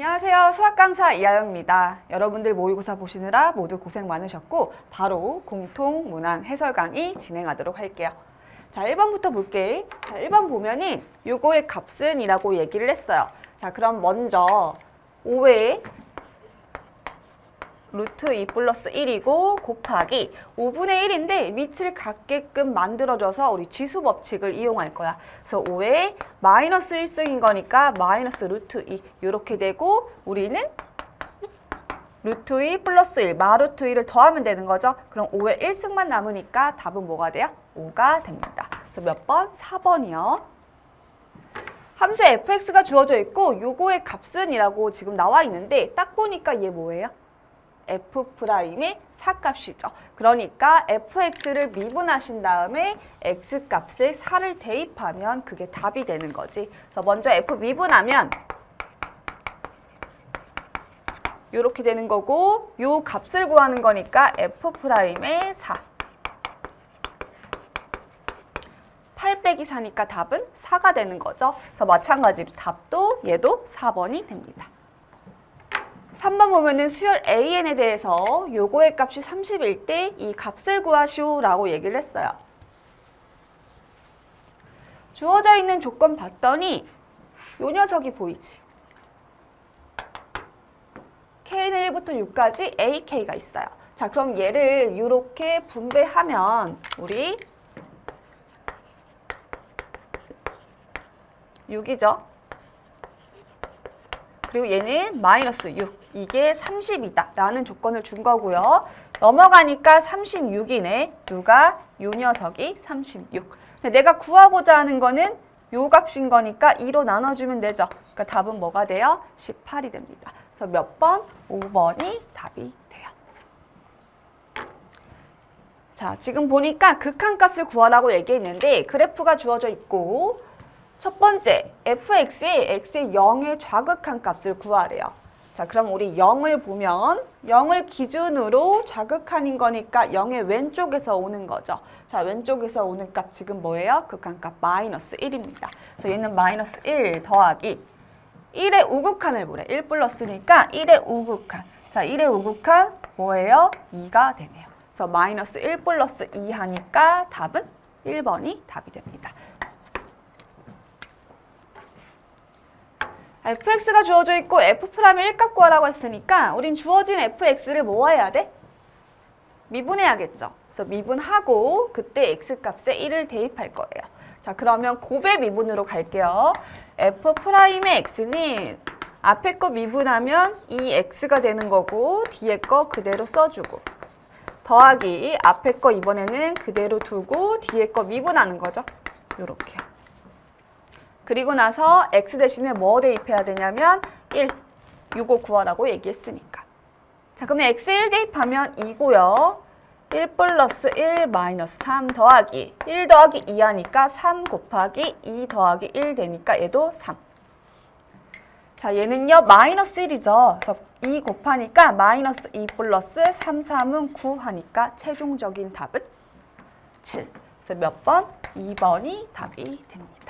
안녕하세요. 수학 강사 이하영입니다. 여러분들 모의고사 보시느라 모두 고생 많으셨고 바로 공통 문항 해설 강의 진행하도록 할게요. 자, 1번부터 볼게. 자, 1번 보면은 요거의 값은 이라고 얘기를 했어요. 자, 그럼 먼저 5의 루트 2 플러스 1이고 곱하기 5분의 1인데 밑을 같게끔 만들어줘서 우리 지수 법칙을 이용할 거야. 그래서 5의 마이너스 1승인 거니까 마이너스 루트 2 이렇게 되고 우리는 루트 2 플러스 1 마루트 2를 더하면 되는 거죠. 그럼 5의 1승만 남으니까 답은 뭐가 돼요? 5가 됩니다. 그래서 몇 번? 4번이요. 함수 fx가 주어져 있고 요거의 값은 이라고 지금 나와 있는데 딱 보니까 얘 뭐예요? f'의 4값이죠. 그러니까 fx를 미분하신 다음에 x값에 4를 대입하면 그게 답이 되는 거지. 그래서 먼저 f 미분하면 이렇게 되는 거고 요 값을 구하는 거니까 f'의 4. 8 빼기 4니까 답은 4가 되는 거죠. 그래서 마찬가지로 답도 얘도 4번이 됩니다. 3번 보면은 수열 AN에 대해서 요거의 값이 30일 때 이 값을 구하시오 라고 얘기를 했어요. 주어져 있는 조건 봤더니 요 녀석이 보이지. K는 1부터 6까지 AK가 있어요. 자, 그럼 얘를 이렇게 분배하면 우리 6이죠. 그리고 얘는 마이너스 6. 이게 30이다 라는 조건을 준 거고요. 넘어가니까 36이네. 누가? 요 녀석이 36. 근데 내가 구하고자 하는 거는 요 값인 거니까 2로 나눠주면 되죠. 그러니까 답은 뭐가 돼요? 18이 됩니다. 그래서 몇 번? 5번이 답이 돼요. 자, 지금 보니까 극한값을 구하라고 얘기했는데 그래프가 주어져 있고 첫 번째, fx에 x의 0의 좌극한 값을 구하래요. 자, 그럼 우리 0을 보면 0을 기준으로 좌극한인 거니까 0의 왼쪽에서 오는 거죠. 자, 왼쪽에서 오는 값 지금 뭐예요? 극한값 마이너스 1입니다. 그래서 얘는 마이너스 1 더하기 1의 우극한을 보래. 1 플러스니까 1의 우극한. 자, 1의 우극한 뭐예요? 2가 되네요. 그래서 마이너스 1 플러스 2 하니까 답은 1번이 답이 됩니다. fx가 주어져 있고 f'의 1값 구하라고 했으니까 우린 주어진 fx를 뭐 해야 돼? 미분해야겠죠. 그래서 미분하고 그때 x값에 1을 대입할 거예요. 자, 그러면 곱의 미분으로 갈게요. f'의 x는 앞에 거 미분하면 이 x가 되는 거고 뒤에 거 그대로 써주고 더하기 앞에 거 이번에는 그대로 두고 뒤에 거 미분하는 거죠. 요렇게요. 그리고 나서 x 대신에 뭐 대입해야 되냐면 1, 요거 구하라고 얘기했으니까. 자, 그러면 x에 1 대입하면 2고요. 1 플러스 1 마이너스 3 더하기 1 더하기 2 하니까 3 곱하기 2 더하기 1 되니까 얘도 3. 자, 얘는요 마이너스 1이죠. 그래서 2 곱하니까 마이너스 2 플러스 3, 3은 9 하니까 최종적인 답은 7. 그래서 몇 번? 2번이 답이 됩니다.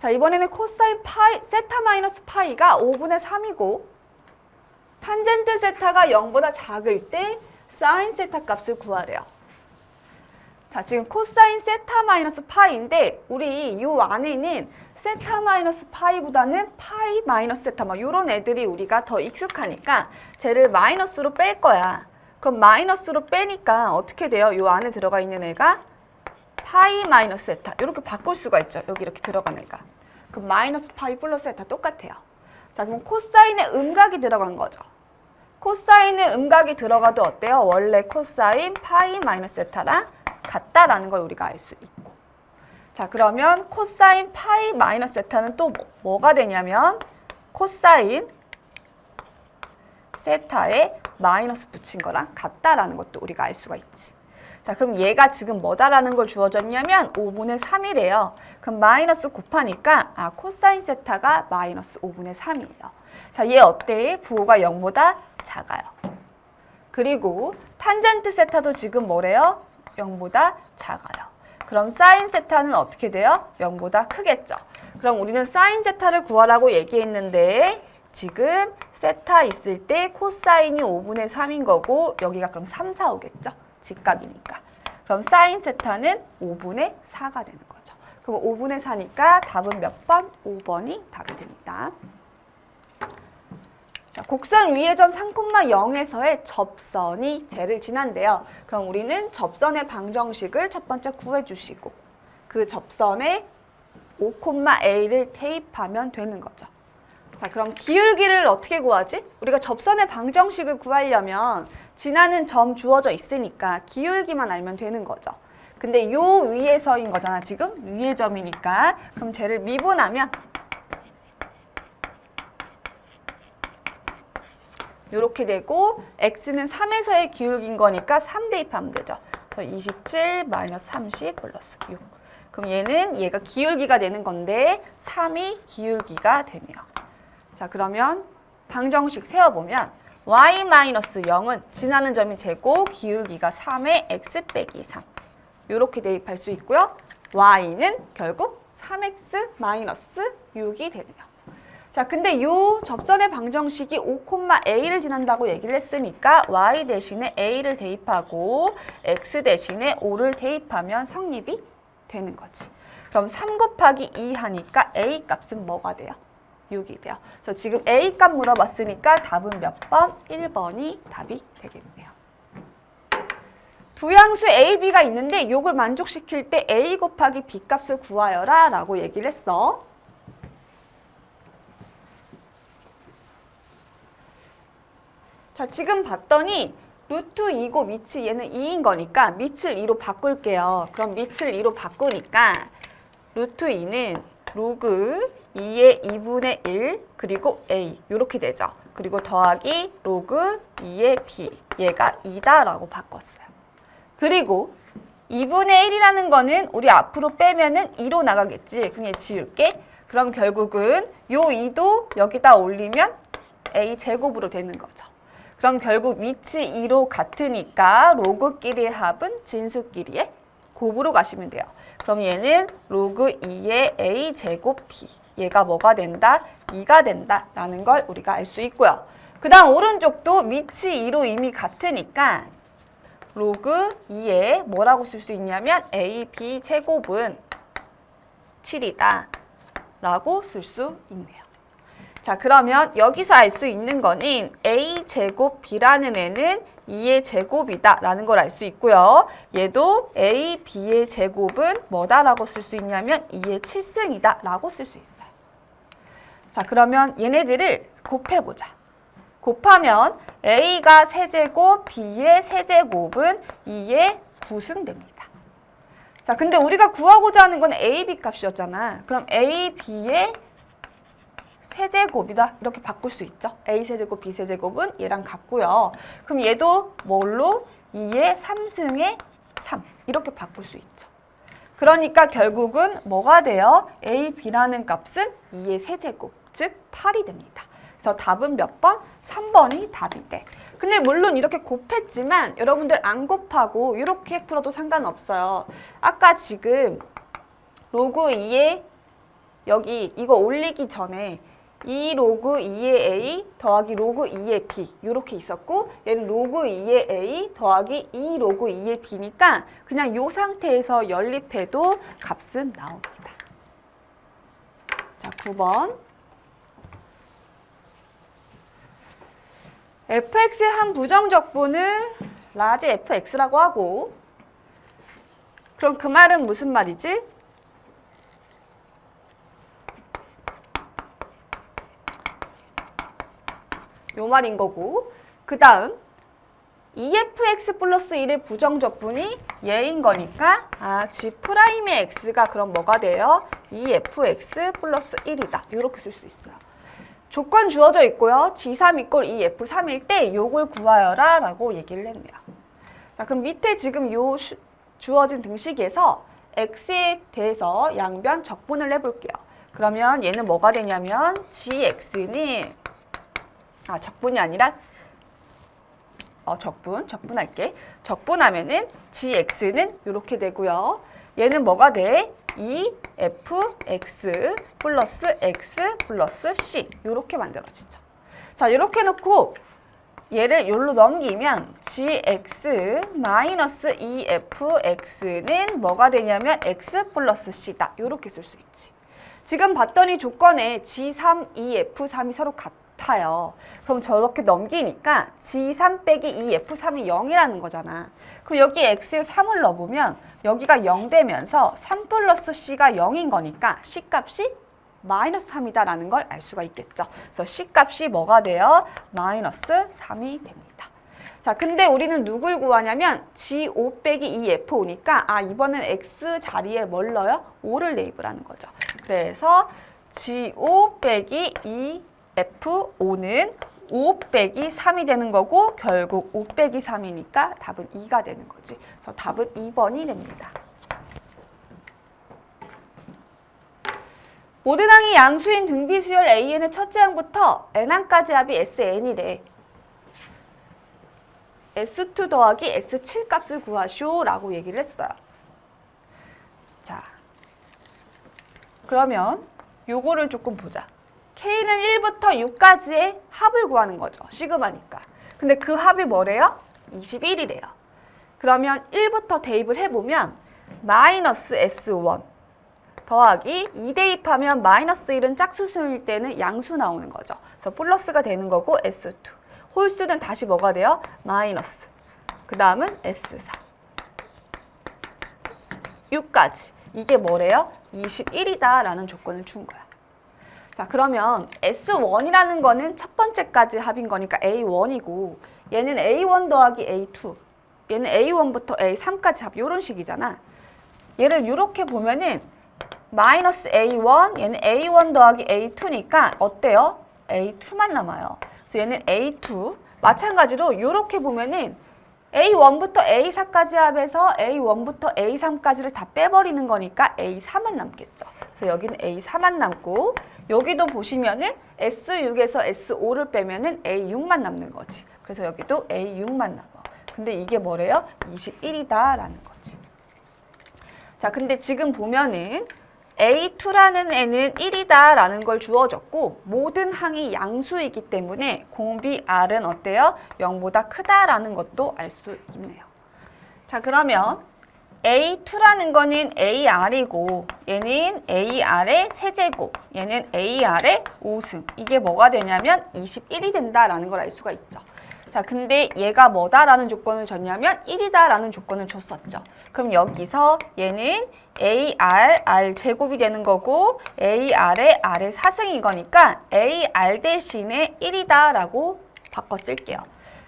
자, 이번에는 코사인 파이, 세타 마이너스 파이가 5분의 3이고 탄젠트 세타가 0보다 작을 때 사인 세타 값을 구하래요. 자, 지금 코사인 세타 마이너스 파이인데 우리 이 안에는 세타 마이너스 파이보다는 파이 마이너스 세타 막 이런 애들이 우리가 더 익숙하니까 쟤를 마이너스로 뺄 거야. 그럼 마이너스로 빼니까 어떻게 돼요? 이 안에 들어가 있는 애가 파이 마이너스 세타 이렇게 바꿀 수가 있죠. 여기 이렇게 들어간 애가. 그럼 마이너스 파이 플러스 세타 똑같아요. 자, 그럼 코사인에 음각이 들어간 거죠. 코사인에 음각이 들어가도 어때요? 원래 코사인 파이 마이너스 세타랑 같다라는 걸 우리가 알 수 있고. 자, 그러면 코사인 파이 마이너스 세타는 또 뭐가 되냐면 코사인 세타에 마이너스 붙인 거랑 같다라는 것도 우리가 알 수가 있지. 자, 그럼 얘가 지금 뭐다라는 걸 주어졌냐면 5분의 3이래요. 그럼 마이너스 곱하니까 코사인 세타가 마이너스 5분의 3이에요. 자, 얘 어때? 부호가 0보다 작아요. 그리고 탄젠트 세타도 지금 뭐래요? 0보다 작아요. 그럼 사인 세타는 어떻게 돼요? 0보다 크겠죠. 그럼 우리는 사인 세타를 구하라고 얘기했는데 지금 세타 있을 때 코사인이 5분의 3인 거고 여기가 그럼 3, 4 오겠죠? 직각이니까. 그럼 사인 세타는 5분의 4가 되는 거죠. 그럼 5분의 4니까 답은 몇 번? 5번이 답이 됩니다. 자, 곡선 위의 점 3,0에서의 접선이 쟤를 지난대요. 그럼 우리는 접선의 방정식을 첫 번째 구해주시고 그 접선에 5,A를 대입하면 되는 거죠. 자, 그럼 기울기를 어떻게 구하지? 우리가 접선의 방정식을 구하려면 지나는 점 주어져 있으니까 기울기만 알면 되는 거죠. 근데 요 위에서인 거잖아, 지금? 위의 점이니까. 그럼 쟤를 미분하면 이렇게 되고 x는 3에서의 기울기인 거니까 3 대입하면 되죠. 그래서 27 마이너스 30 플러스 6. 그럼 얘가 기울기가 되는 건데 3이 기울기가 되네요. 자, 그러면 방정식 세워보면 y-0은 지나는 점이 제고 기울기가 3의 x 빼기 3. 이렇게 대입할 수 있고요. y는 결국 3x-6이 되네요. 자, 근데 이 접선의 방정식이 5,A를 지난다고 얘기를 했으니까 y 대신에 A를 대입하고 x 대신에 5를 대입하면 성립이 되는 거지. 그럼 3 곱하기 2 하니까 A 값은 뭐가 돼요? 6이 돼요. 그래서 지금 A 값 물어봤으니까 답은 몇 번? 1번이 답이 되겠네요. 두 양수 A, B가 있는데 이걸 만족시킬 때 A 곱하기 B 값을 구하여라 라고 얘기를 했어. 자, 지금 봤더니 루트 2고 밑이 얘는 2인 거니까 밑을 2로 바꿀게요. 그럼 밑을 2로 바꾸니까 루트 2는 로그 2의 2분의 1 그리고 A 이렇게 되죠. 그리고 더하기 로그 2의 B 얘가 2다라고 바꿨어요. 그리고 2분의 1이라는 거는 우리 앞으로 빼면은 2로 나가겠지. 그냥 지울게. 그럼 결국은 요 2도 여기다 올리면 A 제곱으로 되는 거죠. 그럼 결국 밑이 2로 같으니까 로그끼리의 합은 진수끼리의 곱으로 가시면 돼요. 그럼 얘는 로그 2의 A 제곱 B. 얘가 뭐가 된다? 2가 된다 라는 걸 우리가 알 수 있고요. 그 다음 오른쪽도 밑이 2로 이미 같으니까 로그 2에 뭐라고 쓸 수 있냐면 A, B 제곱은 7이다 라고 쓸 수 있네요. 자, 그러면 여기서 알 수 있는 거는 A 제곱 B라는 애는 2의 제곱이다 라는 걸 알 수 있고요. 얘도 A, B의 제곱은 뭐다라고 쓸 수 있냐면 2의 7승이다 라고 쓸 수 있어요. 자, 그러면 얘네들을 곱해보자. 곱하면 A가 세제곱, B의 세제곱은 2의 9승 됩니다. 자, 근데 우리가 구하고자 하는 건 A, B 값이었잖아. 그럼 A, B의 세제곱이다 이렇게 바꿀 수 있죠. A 세제곱, B 세제곱은 얘랑 같고요. 그럼 얘도 뭘로? 2의 3승의 3 이렇게 바꿀 수 있죠. 그러니까 결국은 뭐가 돼요? A, B라는 값은 2의 세제곱, 즉 8이 됩니다. 그래서 답은 몇 번? 3번이 답이 돼. 근데 물론 이렇게 곱했지만 여러분들 안 곱하고 이렇게 풀어도 상관없어요. 아까 지금 로그 2에 여기 이거 올리기 전에 2 로그 2의 A 더하기 로그 2의 B 이렇게 있었고 얘는 로그 2의 A 더하기 2 로그 2의 B니까 그냥 이 상태에서 연립해도 값은 나옵니다. 자, 9번 fx의 한 부정적분을 라지 fx라고 하고 그럼 그 말은 무슨 말이지? 요 말인 거고 그 다음 EFX 플러스 1의 부정적분이 얘인 거니까 G 프라임의 X가 그럼 뭐가 돼요? EFX 플러스 1이다. 이렇게 쓸 수 있어요. 조건 주어져 있고요. G3 = EF3일 때 요걸 구하여라 라고 얘기를 했네요. 자, 그럼 밑에 지금 요 주어진 등식에서 X에 대해서 양변 적분을 해볼게요. 그러면 얘는 뭐가 되냐면 GX는 적분이 아니라 적분할게. 적분하면은 GX는 이렇게 되고요. 얘는 뭐가 돼? 2fx 플러스 x 플러스 c 이렇게 만들어지죠. 자, 이렇게 놓고 얘를 여기로 넘기면 gx 마이너스 2fx는 뭐가 되냐면 x 플러스 c다. 이렇게 쓸 수 있지. 지금 봤더니 조건에 g3, 2f3이 서로 같아요. 그럼 저렇게 넘기니까 g3 빼기 2f3이 0이라는 거잖아. 그럼 여기 x에 3을 넣어보면 여기가 0 되면서 3 플러스 c가 0인 거니까 c 값이 마이너스 3이다 라는 걸 알 수가 있겠죠. 그래서 c 값이 뭐가 돼요? 마이너스 3이 됩니다. 자, 근데 우리는 누굴 구하냐면 G5 빼기 2F5니까 이번엔 X 자리에 뭘 넣어요? 5를 대입을 거죠. 그래서 G5 빼기 2F5는 5 빼기 3이 되는 거고 결국 5 빼기 3이니까 답은 2가 되는 거지. 그래서 답은 2번이 됩니다. 모든 항이 양수인 등비수열 AN의 첫째 항부터 N항까지 합이 SN이래. S2 더하기 S7 값을 구하시오 라고 얘기를 했어요. 자, 그러면 요거를 조금 보자. K는 1부터 6까지의 합을 구하는 거죠. 시그마니까. 근데 그 합이 뭐래요? 21이래요. 그러면 1부터 대입을 해보면 마이너스 S1 더하기 2 대입하면 마이너스 1은 짝수수일 때는 양수 나오는 거죠. 그래서 플러스가 되는 거고 S2. 홀수는 다시 뭐가 돼요? 마이너스. 그 다음은 S4. 6까지. 이게 뭐래요? 21이다 라는 조건을 준 거야. 자, 그러면 S1이라는 거는 첫 번째까지 합인 거니까 A1이고 얘는 A1 더하기 A2. 얘는 A1부터 A3까지 합. 이런 식이잖아. 얘를 이렇게 보면은 마이너스 A1, 얘는 A1 더하기 A2니까 어때요? A2만 남아요. 그래서 얘는 A2, 마찬가지로 이렇게 보면은 A1부터 A4까지 합해서 A1부터 A3까지를 다 빼버리는 거니까 A4만 남겠죠. 그래서 여기는 A4만 남고 여기도 보시면은 S6에서 S5를 빼면은 A6만 남는 거지. 그래서 여기도 A6만 남아. 근데 이게 뭐래요? 21이다라는 거지. 자, 근데 지금 보면은 A2라는 애는 1이다 라는 걸 주어졌고 모든 항이 양수이기 때문에 공비 R은 어때요? 0보다 크다라는 것도 알 수 있네요. 자, 그러면 A2라는 거는 AR이고 얘는 AR의 세제곱, 얘는 AR의 5승. 이게 뭐가 되냐면 21이 된다라는 걸 알 수가 있죠. 자, 근데 얘가 뭐다라는 조건을 줬냐면 1이다라는 조건을 줬었죠. 그럼 여기서 얘는 AR, R 제곱이 되는 거고 AR의 R의 4승인 거니까 AR 대신에 1이다라고 바꿔 쓸게요.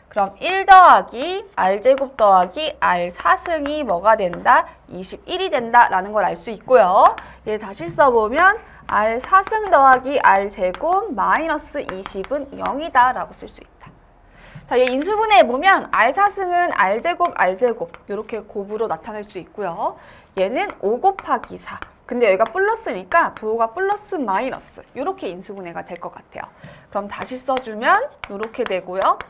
그럼 1 더하기 R 제곱 더하기 R 4승이 뭐가 된다? 21이 된다라는 걸 알 수 있고요. 얘 다시 써보면 R 4승 더하기 R 제곱 마이너스 20은 0이다라고 쓸 수 있다. 자, 얘 인수분해해 보면 R4승은 R제곱 이렇게 곱으로 나타낼 수 있고요. 얘는 5 곱하기 4. 근데 여기가 플러스니까 부호가 플러스 마이너스 이렇게 인수분해가 될 것 같아요. 그럼 다시 써주면 이렇게 되고요.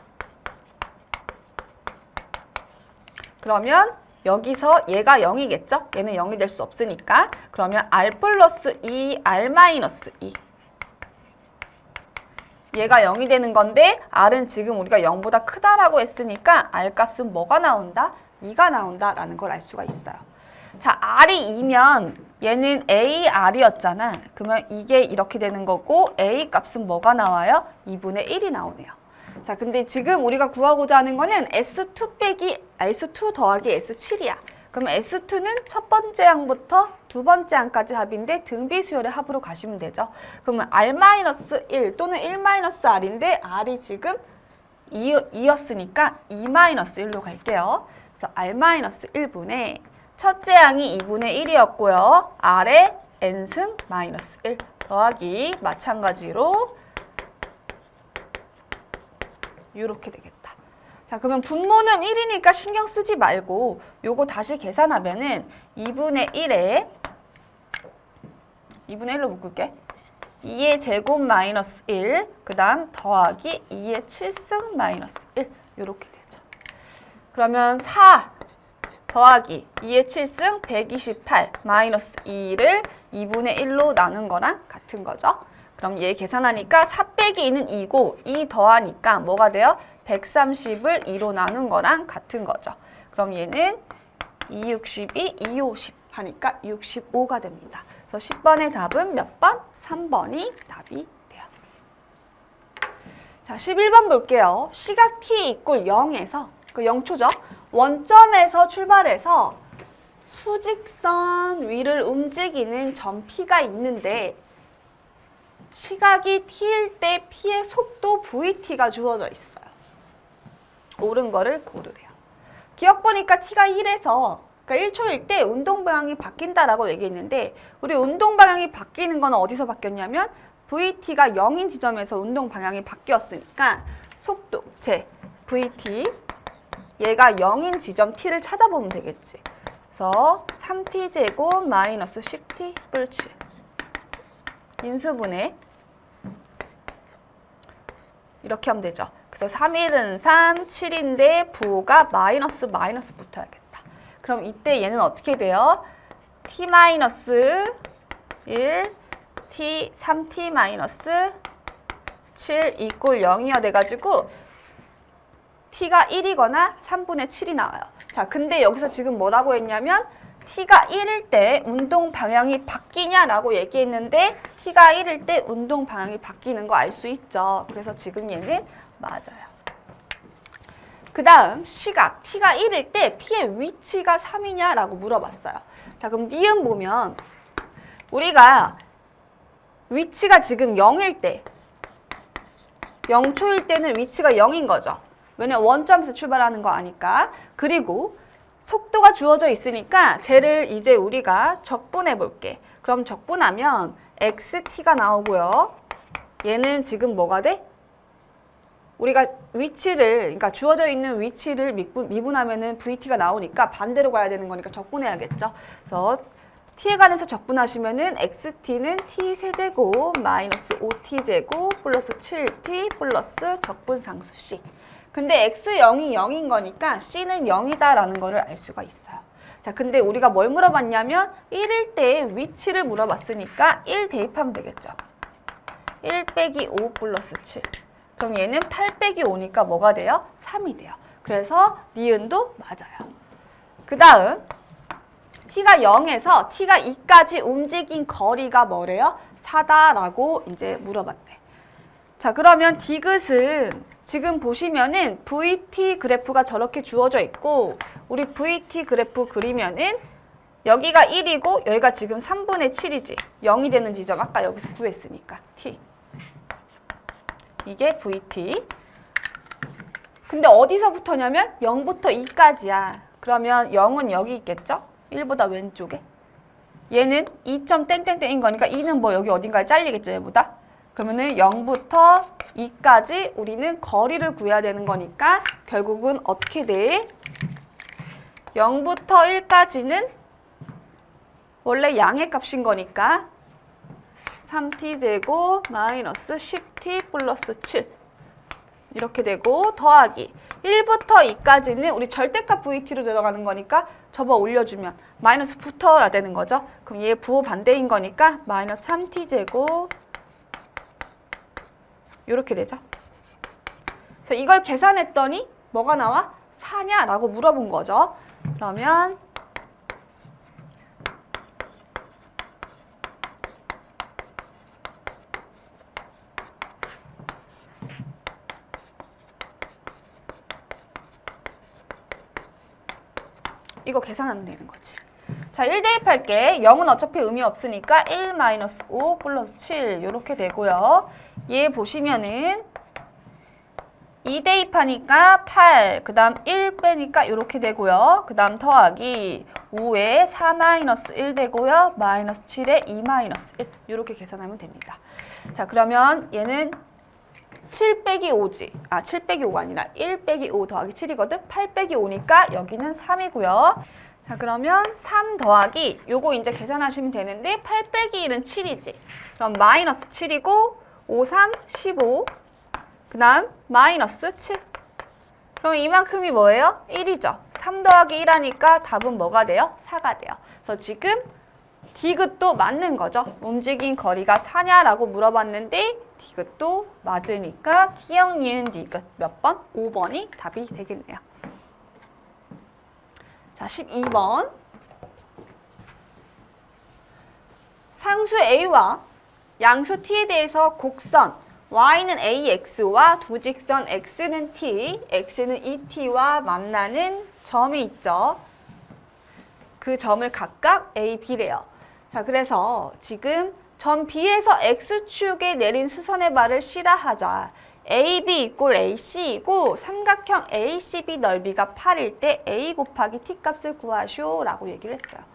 그러면 여기서 얘가 0이겠죠? 얘는 0이 될 수 없으니까 그러면 R 플러스 2, R 마이너스 2. 얘가 0이 되는 건데 R은 지금 우리가 0보다 크다라고 했으니까 R 값은 뭐가 나온다? 2가 나온다라는 걸 알 수가 있어요. 자, R이 2면 얘는 AR이었잖아. 그러면 이게 이렇게 되는 거고 A 값은 뭐가 나와요? 2분의 1이 나오네요. 자, 근데 지금 우리가 구하고자 하는 거는 S2 더하기 S7이야. 그럼 S2는 첫 번째 항부터 두 번째 항까지 합인데 등비수열의 합으로 가시면 되죠. 그러면 R-1 또는 1-R인데 R이 지금 2였으니까 2-1로 갈게요. 그래서 R-1분의 첫째 항이 2분의 1이었고요. R의 N승 마이너스 1 더하기 마찬가지로 이렇게 되겠다. 자, 그러면 분모는 1이니까 신경 쓰지 말고 요거 다시 계산하면은 2분의 1로 묶을게. 2의 제곱 마이너스 1, 그 다음 더하기 2의 7승 마이너스 1 이렇게 되죠. 그러면 4 더하기 2의 7승 128 마이너스 2를 2분의 1로 나눈 거랑 같은 거죠. 그럼 얘 계산하니까 4 빼기 2는 2고 2 더하니까 뭐가 돼요? 130을 2로 나눈 거랑 같은 거죠. 그럼 얘는 262, 250 하니까 65가 됩니다. 그래서 10번의 답은 몇 번? 3번이 답이 돼요. 자, 11번 볼게요. 시각 t 이꼴 0에서 그 0초죠. 원점에서 출발해서 수직선 위를 움직이는 점 P가 있는데 시각이 t일 때 P의 속도 vt가 주어져 있어요. 옳은 거를 고르래요. 기억 보니까 t가 1에서 그러니까 1초일 때 운동 방향이 바뀐다라고 얘기했는데 우리 운동 방향이 바뀌는 건 어디서 바뀌었냐면 vt가 0인 지점에서 운동 방향이 바뀌었으니까 속도, vt 얘가 0인 지점 t를 찾아보면 되겠지. 그래서 3t제곱 마이너스 10t 뿔 7 인수분해 이렇게 하면 되죠. 그래서 3일은 3, 7인데 부호가 마이너스 붙어야겠다. 그럼 이때 얘는 어떻게 돼요? t 마이너스 1, t, 3t 마이너스 7 이꼴 0이어야 돼가지고 t가 1이거나 3분의 7이 나와요. 자, 근데 여기서 지금 뭐라고 했냐면 t가 1일 때 운동 방향이 바뀌냐라고 얘기했는데 t가 1일 때 운동 방향이 바뀌는 거 알 수 있죠. 그래서 지금 얘는 맞아요. 그 다음 시각 t가 1일 때 p의 위치가 3이냐라고 물어봤어요. 자, 그럼 니은 보면 우리가 위치가 지금 0일 때 0초일 때는 위치가 0인 거죠. 왜냐면 원점에서 출발하는 거 아니까. 그리고 속도가 주어져 있으니까 쟤를 이제 우리가 적분해 볼게. 그럼 적분하면 xt가 나오고요. 얘는 지금 뭐가 돼? 우리가 위치를, 그러니까 주어져 있는 위치를 미분하면은 vt가 나오니까 반대로 가야 되는 거니까 적분해야겠죠. 그래서 t에 관해서 적분하시면은 xt는 t 세제곱 마이너스 5t제곱 플러스 7t 플러스 적분상수 c. 근데 x0이 0인 거니까 c는 0이다라는 거를 알 수가 있어요. 자, 근데 우리가 뭘 물어봤냐면 1일 때 위치를 물어봤으니까 1 대입하면 되겠죠. 1 빼기 5 플러스 7. 그럼 얘는 8 빼기 5니까 뭐가 돼요? 3이 돼요. 그래서 니은도 맞아요. 그 다음 t가 0에서 t가 2까지 움직인 거리가 뭐래요? 4다라고 이제 물어봤대. 자, 그러면 디귿은 지금 보시면은 VT 그래프가 저렇게 주어져 있고 우리 VT 그래프 그리면은 여기가 1이고 여기가 지금 3분의 7이지. 0이 되는 지점 아까 여기서 구했으니까 T. 이게 VT. 근데 어디서부터냐면 0부터 2까지야. 그러면 0은 여기 있겠죠? 1보다 왼쪽에. 얘는 2점 땡땡땡인 거니까 2는 뭐 여기 어딘가에 잘리겠죠, 얘보다. 그러면은 0부터 2까지 우리는 거리를 구해야 되는 거니까 결국은 어떻게 돼? 0부터 1까지는 원래 양의 값인 거니까 3t제곱 마이너스 10t 플러스 7 이렇게 되고 더하기 1부터 2까지는 우리 절대값 vt로 들어가는 거니까 접어 올려주면 마이너스 붙어야 되는 거죠. 그럼 얘 부호 반대인 거니까 마이너스 3t제곱 이렇게 되죠. 그래서 이걸 계산했더니 뭐가 나와? 4냐라고 물어본 거죠. 그러면 이거 계산하면 되는 거지. 자, 1 대입할게. 0은 어차피 의미 없으니까 1 마이너스 5 플러스 7 이렇게 되고요. 얘 보시면은 2 대입하니까 8, 그 다음 1 빼니까 이렇게 되고요. 그 다음 더하기 5에 4 마이너스 1 되고요. 마이너스 7에 2 마이너스 1 이렇게 계산하면 됩니다. 자, 그러면 얘는 7 빼기 5지. 아, 7 빼기 5가 아니라 1 빼기 5 더하기 7이거든. 8 빼기 5니까 여기는 3이고요. 자, 그러면 3 더하기 요거 이제 계산하시면 되는데 8 빼기 1은 7이지. 그럼 마이너스 7이고 5, 3, 15. 그 다음 마이너스 7. 그럼 이만큼이 뭐예요? 1이죠. 3 더하기 1하니까 답은 뭐가 돼요? 4가 돼요. 그래서 지금 디귿도 맞는 거죠. 움직인 거리가 4냐라고 물어봤는데 디귿도 맞으니까 기억, 니은, 디귿 몇 번? 5번이 답이 되겠네요. 자, 12번. 상수 A와 양수 T에 대해서 곡선 Y는 AX와 두 직선 X는 T, X는 ET와 만나는 점이 있죠. 그 점을 각각 A, B래요. 자, 그래서 지금 점 B에서 X축에 내린 수선의 발을 C라 하자. AB 이꼴 AC이고 삼각형 ACB 넓이가 8일 때 A 곱하기 T 값을 구하시오 라고 얘기를 했어요.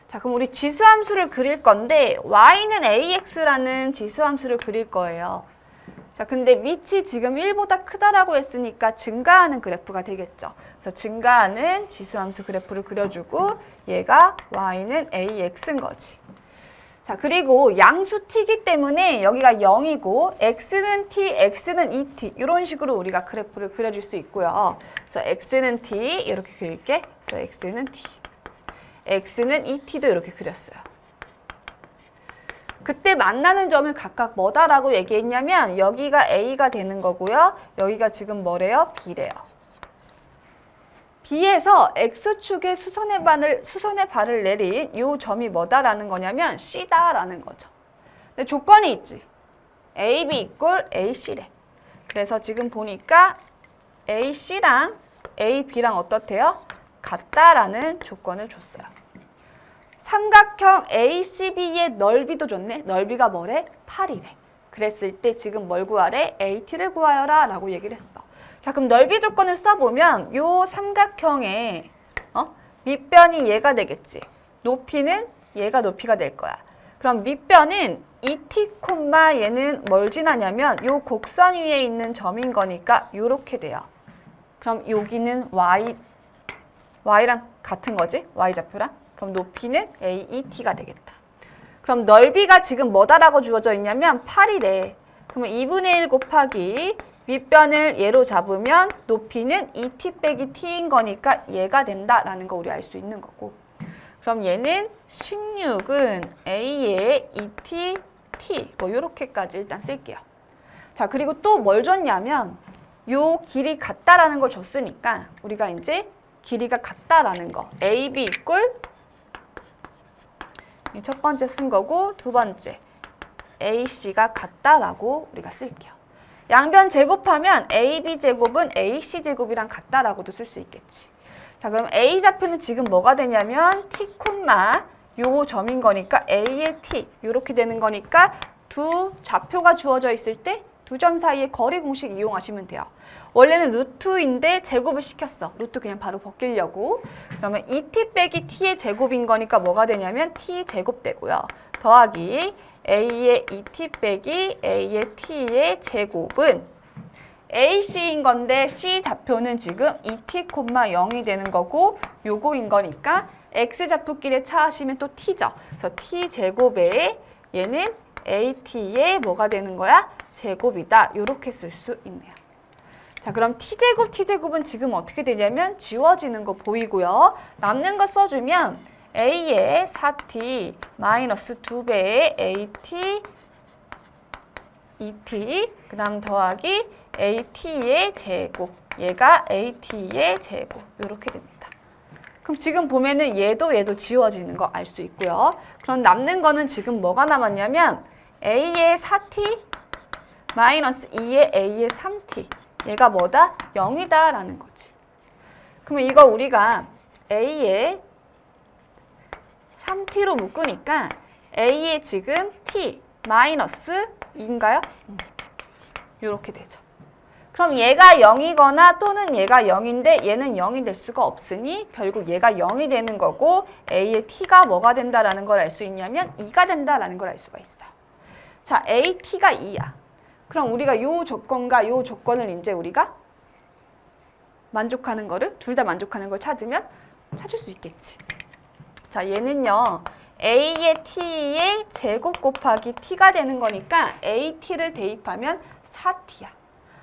자, 그럼 우리 지수함수를 그릴 건데 Y는 AX라는 지수함수를 그릴 거예요. 자, 근데 밑이 지금 1보다 크다라고 했으니까 증가하는 그래프가 되겠죠. 그래서 증가하는 지수함수 그래프를 그려주고 얘가 Y는 AX인 거지. 자, 그리고 양수 T이기 때문에 여기가 0이고 X는 T, X는 ET 이런 식으로 우리가 그래프를 그려줄 수 있고요. 그래서 X는 T 이렇게 그릴게. 그래서 X는 T, X는 ET도 이렇게 그렸어요. 그때 만나는 점을 각각 뭐다라고 얘기했냐면 여기가 A가 되는 거고요. 여기가 지금 뭐래요? B래요. B에서 X축에 수선의 발을 내린 이 점이 뭐다라는 거냐면 C다라는 거죠. 근데 조건이 있지. AB 이꼴 AC래. 그래서 지금 보니까 AC랑 AB랑 어떻대요? 같다라는 조건을 줬어요. 삼각형 ACB의 넓이도 줬네. 넓이가 뭐래? 8이래. 그랬을 때 지금 뭘 구하래? AT를 구하여라 라고 얘기를 했어. 자, 그럼 넓이 조건을 써보면 요 삼각형의 밑변이 얘가 되겠지. 높이는 얘가 높이가 될 거야. 그럼 밑변은 ET, 얘는 뭘 지나냐면 요 곡선 위에 있는 점인 거니까 요렇게 돼요. 그럼 여기는 Y랑 같은 거지? Y좌표랑. 그럼 높이는 AET가 되겠다. 그럼 넓이가 지금 뭐다라고 주어져 있냐면 8이래. 그러면 2분의 1 곱하기 밑변을 얘로 잡으면 높이는 ET 빼기 T인 거니까 얘가 된다라는 거 우리 알 수 있는 거고. 그럼 얘는 16은 A의 ET, T 뭐 요렇게까지 일단 쓸게요. 자, 그리고 또 뭘 줬냐면 요 길이 같다라는 걸 줬으니까 우리가 이제 길이가 같다라는 거 AB 이꼴 첫 번째 쓴 거고 두 번째 AC가 같다라고 우리가 쓸게요. 양변 제곱하면 AB 제곱은 AC 제곱이랑 같다라고도 쓸 수 있겠지. 자, 그럼 A 좌표는 지금 뭐가 되냐면 T, 요 점인 거니까 A의 T 이렇게 되는 거니까 두 좌표가 주어져 있을 때 두 점 사이의 거리 공식 이용하시면 돼요. 원래는 루트인데 제곱을 시켰어. 루트 그냥 바로 벗기려고. 그러면 2t 빼기 t의 제곱인 거니까 뭐가 되냐면 t 제곱 되고요. 더하기 a의 2t 빼기 a의 t의 제곱은 AC인 건데 C 좌표는 지금 2t, 0이 되는 거고 요거인 거니까 x 좌표끼리 차하시면 또 t죠. 그래서 t 제곱에 얘는 AT의 뭐가 되는 거야? 제곱이다. 이렇게 쓸 수 있네요. 자, 그럼 t제곱은 지금 어떻게 되냐면 지워지는 거 보이고요. 남는 거 써주면 a의 4t 마이너스 2배의 AT, ET 그 다음 더하기 AT의 제곱 얘가 AT의 제곱 이렇게 됩니다. 그럼 지금 보면은 얘도 지워지는 거 알 수 있고요. 그럼 남는 거는 지금 뭐가 남았냐면 A의 4t 마이너스 2의 A의 3t 얘가 뭐다? 0이다 라는 거지. 그러면 이거 우리가 A의 3t로 묶으니까 A의 지금 t 마이너스 2인가요? 이렇게 되죠. 그럼 얘가 0이거나 또는 얘가 0인데 얘는 0이 될 수가 없으니 결국 얘가 0이 되는 거고 A의 t가 뭐가 된다라는 걸 알 수 있냐면 2가 된다라는 걸 알 수가 있어요. 자, AT가 2야. 그럼 우리가 요 조건과 요 조건을 이제 우리가 만족하는 거를 둘 다 만족하는 걸 찾으면 찾을 수 있겠지. 자, 얘는요. A의 t의 제곱 곱하기 t가 되는 거니까 AT를 대입하면 4t야.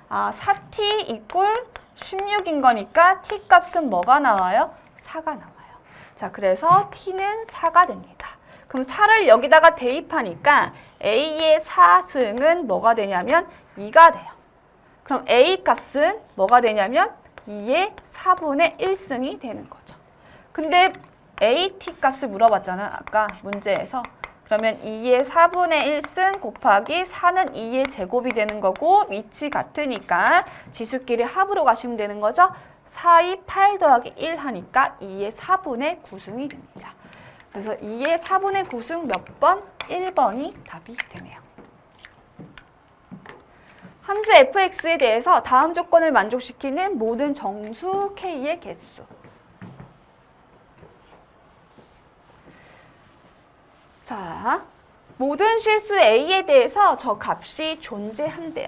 아, 4t 이꼴 16인 거니까 t 값은 뭐가 나와요? 4가 나와요. 자, 그래서 t는 4가 됩니다. 그럼 4를 여기다가 대입하니까 a의 4승은 뭐가 되냐면 2가 돼요. 그럼 a 값은 뭐가 되냐면 2의 4분의 1승이 되는 거죠. 근데 AT 값을 물어봤잖아, 아까 문제에서. 그러면 2의 4분의 1승 곱하기 4는 2의 제곱이 되는 거고 위치 같으니까 지수끼리 합으로 가시면 되는 거죠. 4, 2, 8 더하기 1 하니까 2의 4분의 9승이 됩니다. 그래서 2의 4분의 9승 몇 번? 1번이 답이 되네요. 함수 fx에 대해서 다음 조건을 만족시키는 모든 정수 k의 개수. 자, 모든 실수 a에 대해서 저 값이 존재한대요.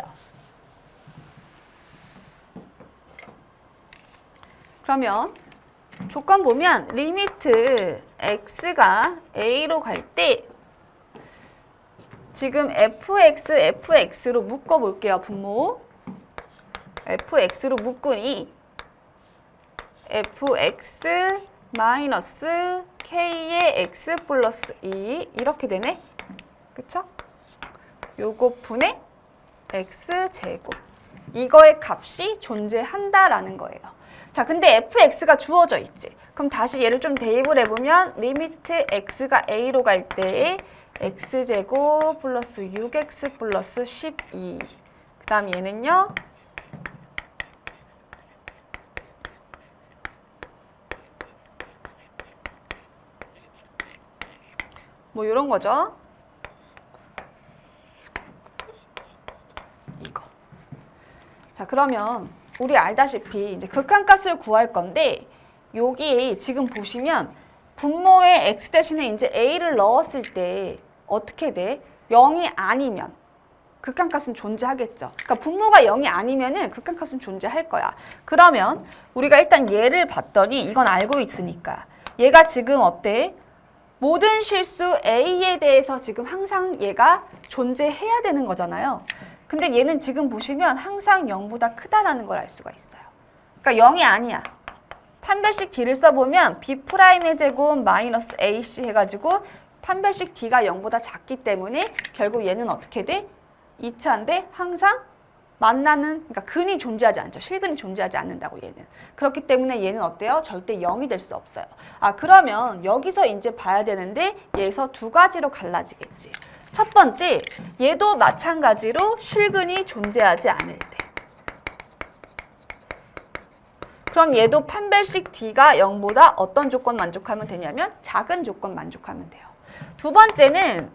그러면 조건 보면 리미트 x가 a로 갈 때 지금 fx로 묶어볼게요. 분모 fx로 묶으니 fx 마이너스 k의 x 플러스 2 이렇게 되네. 그쵸? 요거 분의 x제곱. 이거의 값이 존재한다라는 거예요. 자, 근데 fx가 주어져 있지. 그럼 다시 얘를 좀 대입을 해보면 리미트 x가 a로 갈 때 x제곱 플러스 6x 플러스 12. 그 다음 얘는요. 뭐 이런 거죠. 이거. 자, 그러면 우리 알다시피 이제 극한값을 구할 건데 여기 지금 보시면 분모에 x 대신에 이제 a를 넣었을 때 어떻게 돼? 0이 아니면 극한값은 존재하겠죠. 그러니까 분모가 0이 아니면은 극한값은 존재할 거야. 그러면 우리가 일단 얘를 봤더니 이건 알고 있으니까 얘가 지금 어때? 모든 실수 a에 대해서 지금 항상 얘가 존재해야 되는 거잖아요. 근데 얘는 지금 보시면 항상 0보다 크다라는 걸 알 수가 있어요. 그러니까 0이 아니야. 판별식 d를 써보면 b'의 제곱 마이너스 ac 해가지고 판별식 d가 0보다 작기 때문에 결국 얘는 어떻게 돼? 2차인데 항상 만나는, 그러니까 근이 존재하지 않죠. 실근이 존재하지 않는다고 얘는. 그렇기 때문에 얘는 어때요? 절대 0이 될 수 없어요. 아, 그러면 여기서 이제 봐야 되는데 얘에서 두 가지로 갈라지겠지. 첫 번째, 얘도 마찬가지로 실근이 존재하지 않을 때. 그럼 얘도 판별식 d가 0보다 어떤 조건 만족하면 되냐면 작은 조건 만족하면 돼요. 두 번째는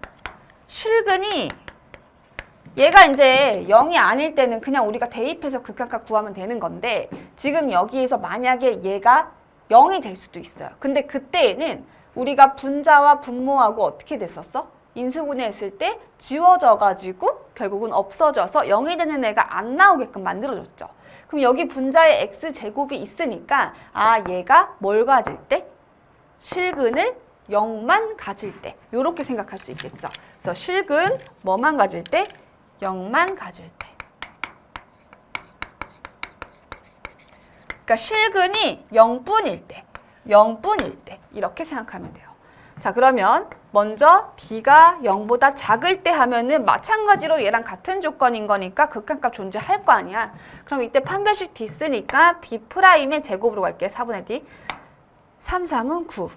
실근이 얘가 이제 0이 아닐 때는 그냥 우리가 대입해서 극한값 구하면 되는 건데 지금 여기에서 만약에 얘가 0이 될 수도 있어요. 근데 그때에는 우리가 분자와 분모하고 어떻게 됐었어? 인수분해했을 때 지워져가지고 결국은 없어져서 0이 되는 애가 안 나오게끔 만들어줬죠. 그럼 여기 분자에 x제곱이 있으니까 아, 얘가 뭘 가질 때? 실근을 0만 가질 때. 이렇게 생각할 수 있겠죠. 그래서 실근 뭐만 가질 때? 0만 가질 때. 그러니까 실근이 0분일 때, 0분일 때 이렇게 생각하면 돼요. 자, 그러면 먼저 d가 0보다 작을 때 하면은 마찬가지로 얘랑 같은 조건인 거니까 극한값 존재할 거 아니야. 그럼 이때 판별식 d 쓰니까 b'의 제곱으로 갈게요. 4분의 d. 3, 3은 9.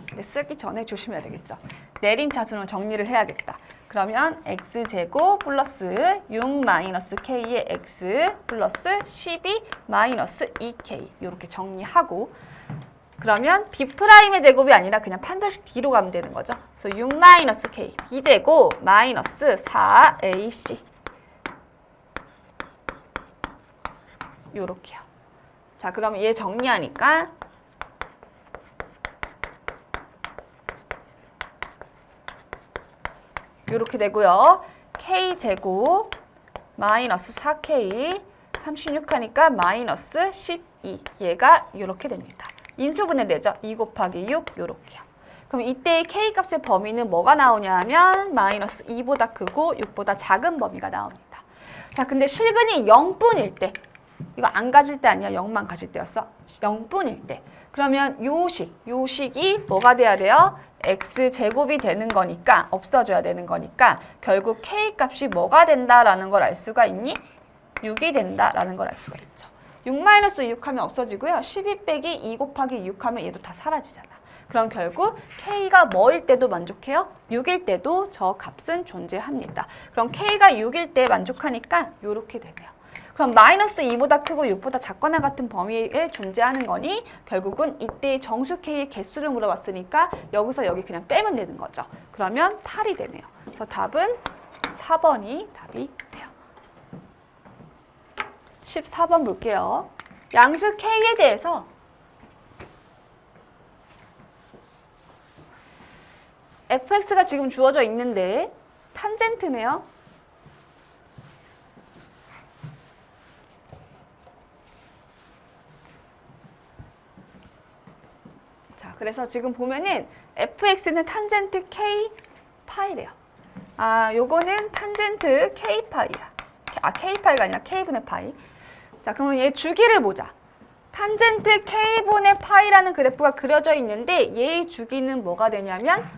근데 쓰기 전에 조심해야 되겠죠. 내림 차순으로 정리를 해야겠다. 그러면 x제곱 플러스 6 마이너스 k의 x 플러스 12 마이너스 2k 이렇게 정리하고 그러면 b'의 제곱이 아니라 그냥 판별식 d로 가면 되는 거죠. 그래서 6 마이너스 k b제곱 마이너스 4ac 요렇게요. 자, 그럼 얘 정리하니까 이렇게 되고요. k제곱 마이너스 4k 36 하니까 마이너스 12 얘가 이렇게 됩니다. 인수분해되죠. 2 곱하기 6 요렇게요. 그럼 이때의 k값의 범위는 뭐가 나오냐 하면 마이너스 2보다 크고 6보다 작은 범위가 나옵니다. 자, 근데 실근이 0분일 때 이거 안 가질 때 아니야. 0만 가질 때였어. 0분일 때. 그러면 요식이 뭐가 돼야 돼요? x제곱이 되는 거니까, 없어져야 되는 거니까 결국 k 값이 뭐가 된다라는 걸 알 수가 있니? 6이 된다라는 걸 알 수가 있죠. 6-6 하면 없어지고요. 12 빼기 2 곱하기 6 하면 얘도 다 사라지잖아. 그럼 결국 k가 뭐일 때도 만족해요? 6일 때도 저 값은 존재합니다. 그럼 k가 6일 때 만족하니까 이렇게 되네요. 그럼 마이너스 2보다 크고 6보다 작거나 같은 범위에 존재하는 거니 결국은 이때의 정수 k의 개수를 물어봤으니까 여기서 여기 그냥 빼면 되는 거죠. 그러면 8이 되네요. 그래서 답은 4번이 답이 돼요. 14번 볼게요. 양수 k에 대해서 fx가 지금 주어져 있는데 탄젠트네요. 자, 그래서 지금 보면은 fx는 탄젠트 k 파이래요. 아, 요거는 탄젠트 k 파이야. 아, k 파이가 아니라 k분의 파이. 자, 그러면 얘 주기를 보자. 탄젠트 k분의 파이라는 그래프가 그려져 있는데 얘의 주기는 뭐가 되냐면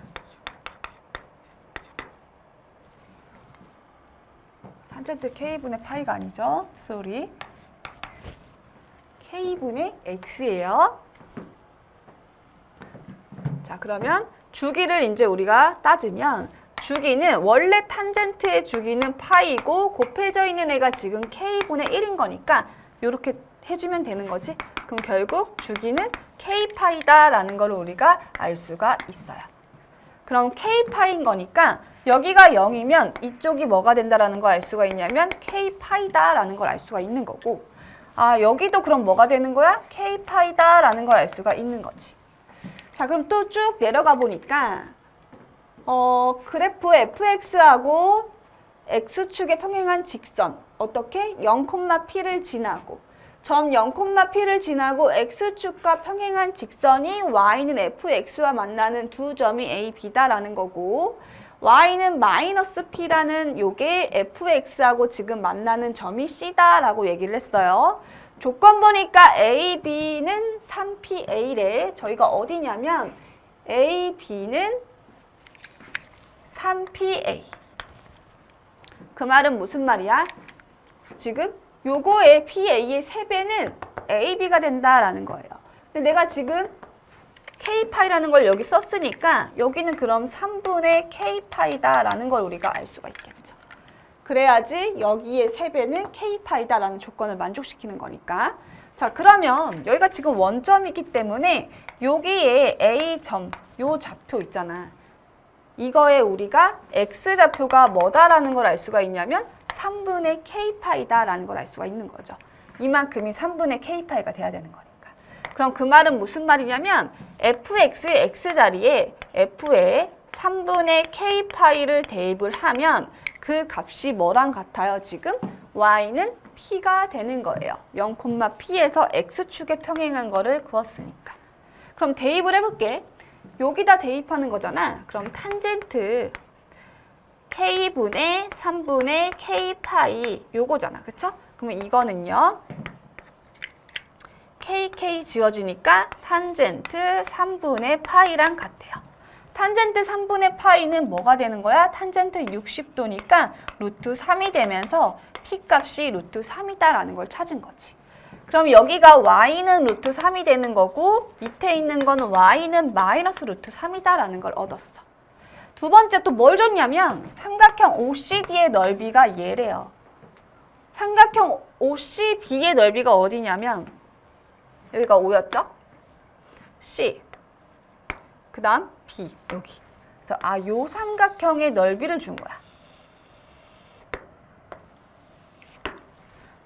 탄젠트 k분의 파이가 아니죠. 쏘리. k분의 x예요. 자, 그러면 주기를 이제 우리가 따지면 주기는 원래 탄젠트의 주기는 파이고 곱해져 있는 애가 지금 k분의 1인 거니까 이렇게 해주면 되는 거지. 그럼 결국 주기는 k파이다라는 걸 우리가 알 수가 있어요. 그럼 k파인 거니까 여기가 0이면 이쪽이 뭐가 된다라는 걸 알 수가 있냐면 k파이다라는 걸 알 수가 있는 거고, 아, 여기도 그럼 뭐가 되는 거야? k파이다라는 걸 알 수가 있는 거지. 자, 그럼 또 쭉 내려가 보니까 그래프 fx하고 x축에 평행한 직선 어떻게? 0,p를 지나고 점 0,p를 지나고 x축과 평행한 직선이 y는 fx와 만나는 두 점이 a, b다라는 거고 y는 마이너스 p라는 요게 fx하고 지금 만나는 점이 c다라고 얘기를 했어요. 조건 보니까 a, b는 3pa래. 저희가 어디냐면 a, b는 3pa. 그 말은 무슨 말이야? 지금 요거의 pa의 3배는 ab가 된다라는 거예요. 근데 내가 지금 k파이라는 걸 여기 썼으니까 여기는 그럼 3분의 k파이다라는 걸 우리가 알 수가 있겠죠. 그래야지 여기의 3배는 k파이다라는 조건을 만족시키는 거니까. 자, 그러면 여기가 지금 원점이기 때문에 여기에 a점, 요 좌표 있잖아. 이거에 우리가 x좌표가 뭐다라는 걸 알 수가 있냐면 3분의 k파이다라는 걸 알 수가 있는 거죠. 이만큼이 3분의 k파이가 돼야 되는 거니까. 그럼 그 말은 무슨 말이냐면 fx의 x자리에 f에 3분의 k파이를 대입을 하면 그 값이 뭐랑 같아요? 지금 y는 p가 되는 거예요. 0,p에서 x축에 평행한 거를 구했으니까. 그럼 대입을 해볼게. 여기다 대입하는 거잖아. 그럼 탄젠트 k분의 3분의 k파이 요거잖아. 그쵸? 그러면 이거는요. kk 지워지니까 탄젠트 3분의 파이랑 같아요. 탄젠트 3분의 파이는 뭐가 되는 거야? 탄젠트 60도니까 루트 3이 되면서 p 값이 루트 3이다라는 걸 찾은 거지. 그럼 여기가 y는 루트 3이 되는 거고 밑에 있는 거는 y는 마이너스 루트 3이다라는 걸 얻었어. 두 번째 또 뭘 줬냐면 삼각형 OCD의 넓이가 얘래요. 삼각형 OCB의 넓이가 어디냐면 여기가 5였죠? C 그 다음 B 여기. 그래서 요 삼각형의 넓이를 준 거야.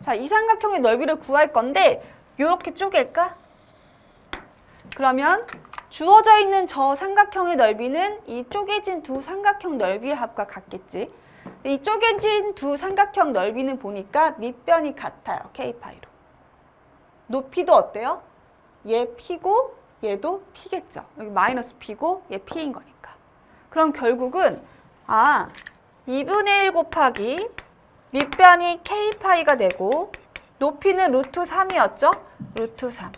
자, 이 삼각형의 넓이를 구할 건데 이렇게 쪼갤까? 그러면 주어져 있는 저 삼각형의 넓이는 이 쪼개진 두 삼각형 넓이의 합과 같겠지. 이 쪼개진 두 삼각형 넓이는 보니까 밑변이 같아요. k파이로. 높이도 어때요? 얘 p고 얘도 p겠죠. 여기 마이너스 p고 얘 p인 거니까. 그럼 결국은 2분의 1 곱하기 밑변이 k파이가 되고 높이는 루트 3이었죠? 루트 3.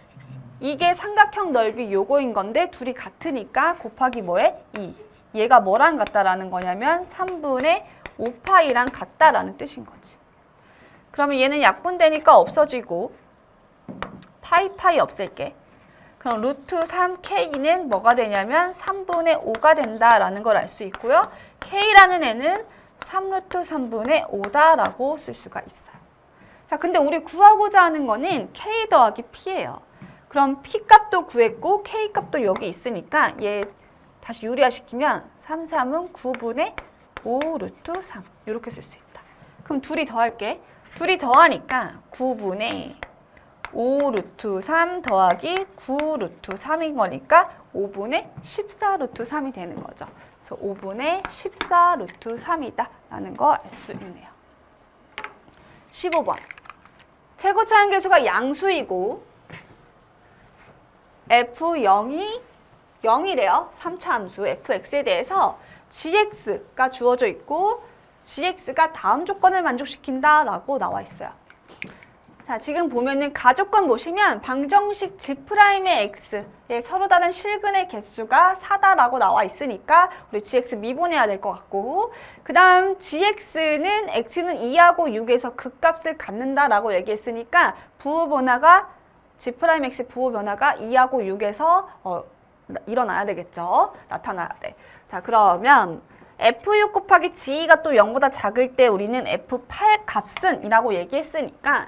이게 삼각형 넓이 요거인 건데 둘이 같으니까 곱하기 뭐에? 2. 얘가 뭐랑 같다라는 거냐면 3분의 5파이랑 같다라는 뜻인 거지. 그러면 얘는 약분되니까 없어지고 파이 없앨게. 그럼 루트 3k는 뭐가 되냐면 3분의 5가 된다라는 걸 알 수 있고요. k라는 애는 3루트 3분의 5다라고 쓸 수가 있어요. 자, 근데 우리 구하고자 하는 거는 k 더하기 p예요. 그럼 p 값도 구했고 k 값도 여기 있으니까 얘 다시 유리화시키면 3, 3은 9분의 5 루트 3 이렇게 쓸 수 있다. 그럼 둘이 더할게. 둘이 더하니까 9분의 5 루트 3 더하기 9 루트 3인 거니까 5분의 14 루트 3이 되는 거죠. 그래서 5분의 14 루트 3이다 라는 거 알 수 있네요. 15번. 최고차항계수가 양수이고 f0이 0이래요. 3차 함수 fx에 대해서 gx가 주어져 있고 gx가 다음 조건을 만족시킨다 라고 나와 있어요. 자, 지금 보면은 가조건 보시면 방정식 g'의 x에 서로 다른 실근의 개수가 4다라고 나와 있으니까 우리 gx 미분해야 될 것 같고, 그 다음 gx는 x는 2하고 6에서 극값을 갖는다라고 얘기했으니까 부호 변화가 g'x 부호 변화가 2하고 6에서 일어나야 되겠죠. 나타나야 돼. 자, 그러면 f6 곱하기 g가 또 0보다 작을 때 우리는 f8 값은 이라고 얘기했으니까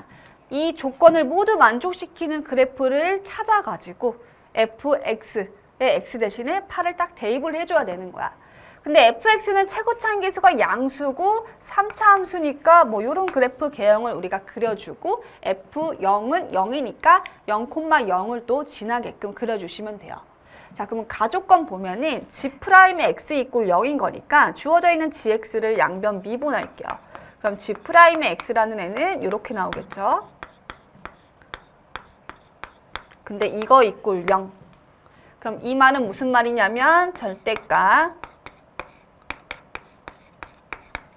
이 조건을 모두 만족시키는 그래프를 찾아가지고 fx의 x 대신에 8을 딱 대입을 해줘야 되는 거야. 근데 fx는 최고차항계수가 양수고 3차 함수니까 뭐 이런 그래프 개형을 우리가 그려주고 f0은 0이니까 0,0을 또 지나게끔 그려주시면 돼요. 자, 그러면 가조건 보면은 g'의 x 이꼴 0인 거니까 주어져 있는 gx를 양변 미분할게요. 그럼 g'의 x라는 애는 이렇게 나오겠죠. 근데 이거 이꼴 0. 그럼 이 말은 무슨 말이냐면 절대값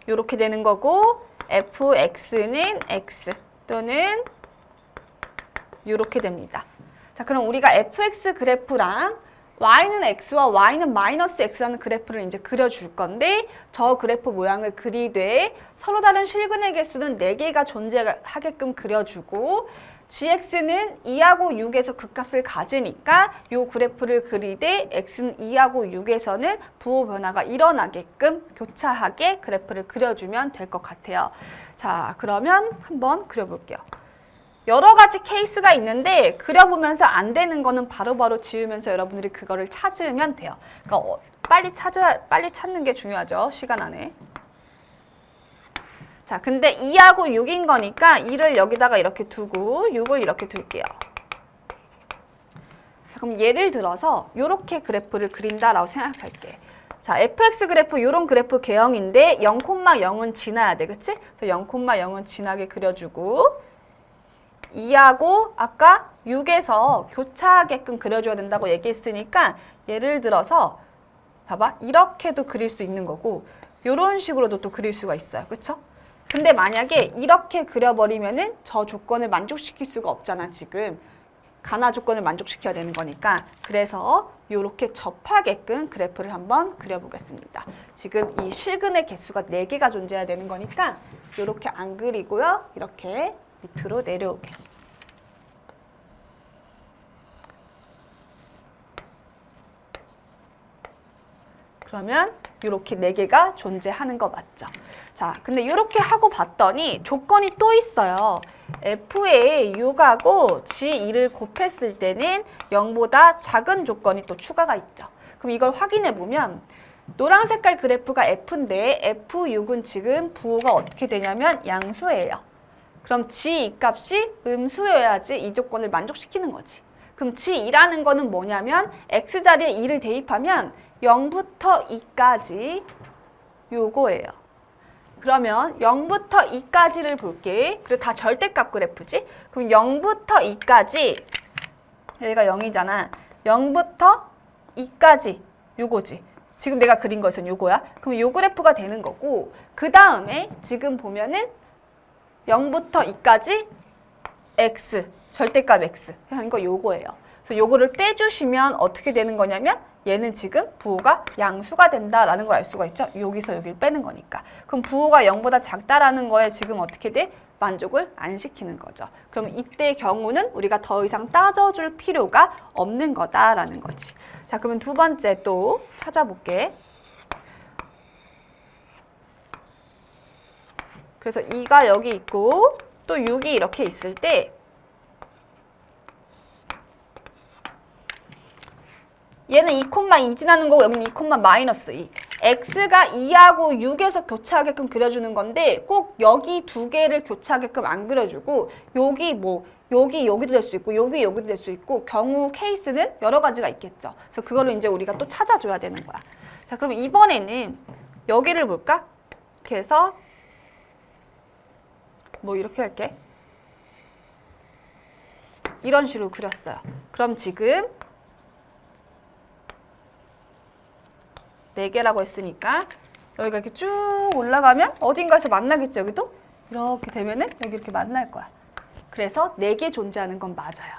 이렇게 되는 거고 fx는 x 또는 이렇게 됩니다. 자, 그럼 우리가 fx 그래프랑 y는 x와 y는 마이너스 x라는 그래프를 이제 그려줄 건데 저 그래프 모양을 그리되 서로 다른 실근의 개수는 4개가 존재하게끔 그려주고 gx는 2하고 6에서 극값을 가지니까 이 그래프를 그리되 x는 2하고 6에서는 부호 변화가 일어나게끔 교차하게 그래프를 그려주면 될 것 같아요. 자, 그러면 한번 그려볼게요. 여러 가지 케이스가 있는데 그려보면서 안 되는 거는 바로바로 지우면서 여러분들이 그거를 찾으면 돼요. 그러니까 빨리 찾는 게 중요하죠. 시간 안에. 자, 근데 2하고 6인 거니까 2를 여기다가 이렇게 두고 6을 이렇게 둘게요. 자, 그럼 예를 들어서 이렇게 그래프를 그린다라고 생각할게. 자, fx 그래프 이런 그래프 개형인데 0,0은 지나야 돼. 그치? 그래서 0,0은 지나게 그려주고 2하고 아까 6에서 교차하게끔 그려줘야 된다고 얘기했으니까 예를 들어서 봐봐. 이렇게도 그릴 수 있는 거고 이런 식으로도 또 그릴 수가 있어요. 그쵸? 근데 만약에 이렇게 그려버리면은 저 조건을 만족시킬 수가 없잖아, 지금. 가나 조건을 만족시켜야 되는 거니까. 그래서 이렇게 접하게끔 그래프를 한번 그려보겠습니다. 지금 이 실근의 개수가 4개가 존재해야 되는 거니까 이렇게 안 그리고요. 이렇게 밑으로 내려오게. 그러면 이렇게 4개가 존재하는 거 맞죠? 자, 근데 이렇게 하고 봤더니 조건이 또 있어요. f에 6하고 g2를 곱했을 때는 0보다 작은 조건이 또 추가가 있죠. 그럼 이걸 확인해 보면 노란 색깔 그래프가 f인데 f6은 지금 부호가 어떻게 되냐면 양수예요. 그럼 g2 값이 음수여야지 이 조건을 만족시키는 거지. 그럼 g2라는 거는 뭐냐면 x자리에 2를 대입하면 0부터 2까지 요거예요. 그러면 0부터 2까지를 볼게. 그리고 다 절대값 그래프지? 그럼 0부터 2까지 여기가 0이잖아. 0부터 2까지 요거지. 지금 내가 그린 것은 요거야. 그럼 요 그래프가 되는 거고 그 다음에 지금 보면은 0부터 2까지 x, 절대값 x 하는 거 요거예요. 그래서 요거를 빼주시면 어떻게 되는 거냐면 얘는 지금 부호가 양수가 된다라는 걸 알 수가 있죠. 여기서 여기를 빼는 거니까. 그럼 부호가 0보다 작다라는 거에 지금 어떻게 돼? 만족을 안 시키는 거죠. 그럼 이때의 경우는 우리가 더 이상 따져줄 필요가 없는 거다라는 거지. 자, 그러면 두 번째 또 찾아볼게. 그래서 2가 여기 있고 또 6이 이렇게 있을 때 얘는 2,2 지나는 거고 여기는 2,-2. x가 2하고 6에서 교차하게끔 그려주는 건데 꼭 여기 두 개를 교차하게끔 안 그려주고 여기 여기도 될 수 있고 여기도 될 수 있고 경우 케이스는 여러 가지가 있겠죠. 그래서 그거를 이제 우리가 또 찾아줘야 되는 거야. 자, 그러면 이번에는 여기를 볼까? 이렇게 해서 이렇게 할게. 이런 식으로 그렸어요. 그럼 지금 4개라고 했으니까 여기가 이렇게 쭉 올라가면 어딘가에서 만나겠죠. 여기도 이렇게 되면은 여기 이렇게 만날 거야. 그래서 4개 존재하는 건 맞아요.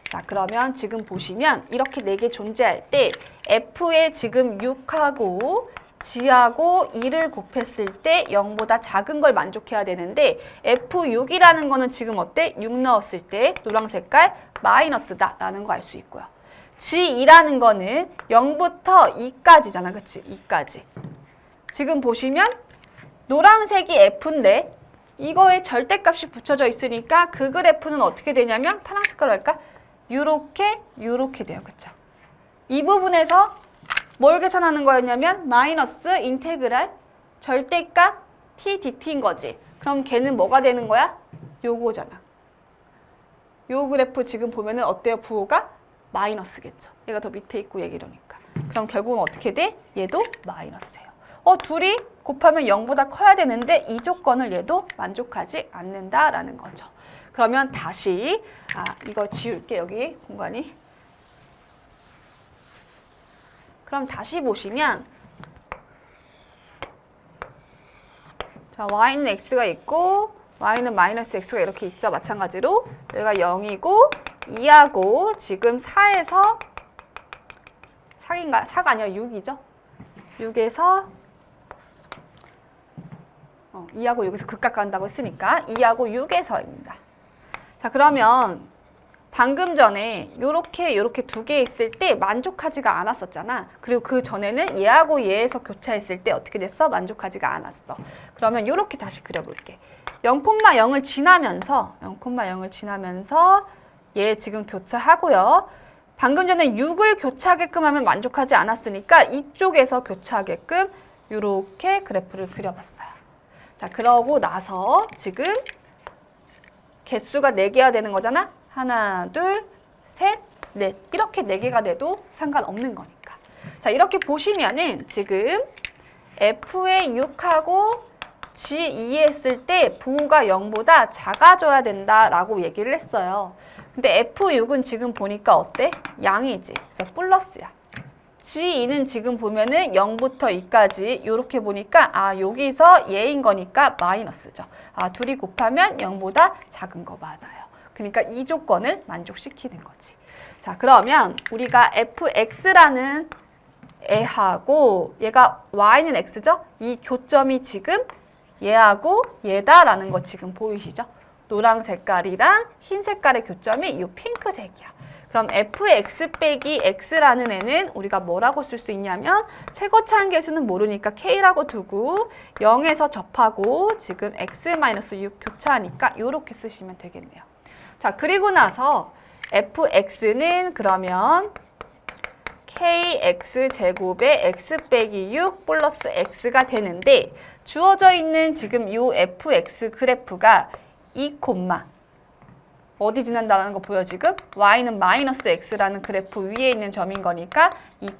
자, 그러면 지금 보시면 이렇게 4개 존재할 때 F에 지금 6하고 G하고 2를 곱했을 때 0보다 작은 걸 만족해야 되는데 F6이라는 거는 지금 어때? 6 넣었을 때 노란 색깔 마이너스다 라는 거 알 수 있고요. G2라는 거는 0부터 2까지잖아. 그치? 2까지. 지금 보시면 노란색이 F인데 이거에 절대값이 붙여져 있으니까 그 그래프는 어떻게 되냐면 파란 색깔로 할까? 요렇게 돼요. 그쵸? 이 부분에서 뭘 계산하는 거였냐면 마이너스 인테그랄 절대값 t dt인 거지. 그럼 걔는 뭐가 되는 거야? 요거잖아. 요 그래프 지금 보면은 어때요? 부호가 마이너스겠죠. 얘가 더 밑에 있고 얘가 이러니까. 그럼 결국은 어떻게 돼? 얘도 마이너스예요. 둘이 곱하면 0보다 커야 되는데 이 조건을 얘도 만족하지 않는다라는 거죠. 그러면 다시 이거 지울게. 여기 공간이. 그럼 다시 보시면 자, y는 x가 있고 y는 마이너스 x가 이렇게 있죠. 마찬가지로 여기가 0이고 2하고 지금 4에서 4가 아니라 6이죠. 6에서 2하고 6에서 극각 간다고 했으니까 2하고 6에서입니다. 자, 그러면 방금 전에 요렇게 두 개 있을 때 만족하지가 않았었잖아. 그리고 그 전에는 얘하고 얘에서 교차했을 때 어떻게 됐어? 만족하지가 않았어. 그러면 요렇게 다시 그려볼게. 0,0을 지나면서 얘 지금 교차하고요. 방금 전에 6을 교차하게끔 하면 만족하지 않았으니까 이쪽에서 교차하게끔 요렇게 그래프를 그려봤어요. 자, 그러고 나서 지금 개수가 4개가 되는 거잖아. 하나, 둘, 셋, 넷. 이렇게 4개가 돼도 상관없는 거니까. 자, 이렇게 보시면은 지금 F의 6하고 G2 했을 때 부호가 0보다 작아져야 된다라고 얘기를 했어요. 근데 F6은 지금 보니까 어때? 양이지. 그래서 플러스야. G2는 지금 보면은 0부터 2까지 이렇게 보니까 여기서 얘인 거니까 마이너스죠. 둘이 곱하면 0보다 작은 거 맞아요. 그러니까 이 조건을 만족시키는 거지. 자, 그러면 우리가 fx라는 애하고 얘가 y는 x죠? 이 교점이 지금 얘하고 얘다라는 거 지금 보이시죠? 노랑 색깔이랑 흰 색깔의 교점이 이 핑크색이야. 그럼 fx 빼기 x라는 애는 우리가 뭐라고 쓸 수 있냐면 최고차항 계수는 모르니까 k라고 두고 0에서 접하고 지금 x-6 교차하니까 이렇게 쓰시면 되겠네요. 자, 그리고 나서 fx는 그러면 kx제곱에 x 빼기 6 플러스 x가 되는데 주어져 있는 지금 이 fx 그래프가 2, 어디 지난다는 거 보여 지금? y는 마이너스 x라는 그래프 위에 있는 점인 거니까 2,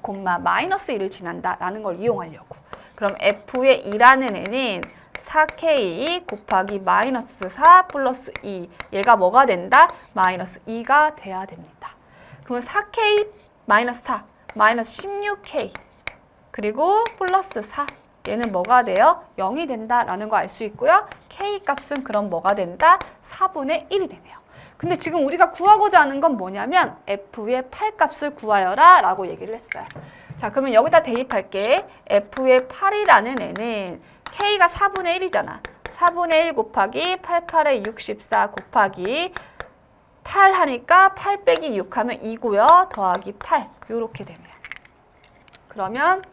마이너스 1을 지난다라는 걸 이용하려고. 그럼 f의 2라는 애는 4k 곱하기 마이너스 4 플러스 2. 얘가 뭐가 된다? 마이너스 2가 돼야 됩니다. 그러면 4k 마이너스 4, 마이너스 16k 그리고 플러스 4. 얘는 뭐가 돼요? 0이 된다라는 거 알 수 있고요. k 값은 그럼 뭐가 된다? 4분의 1이 되네요. 근데 지금 우리가 구하고자 하는 건 뭐냐면 f의 8 값을 구하여라 라고 얘기를 했어요. 자, 그러면 여기다 대입할게. f의 8이라는 애는 k가 4분의 1이잖아. 4분의 1 곱하기 8, 8에 64 곱하기 8 하니까 8 빼기 6 하면 2고요. 더하기 8 요렇게 되네요. 그러면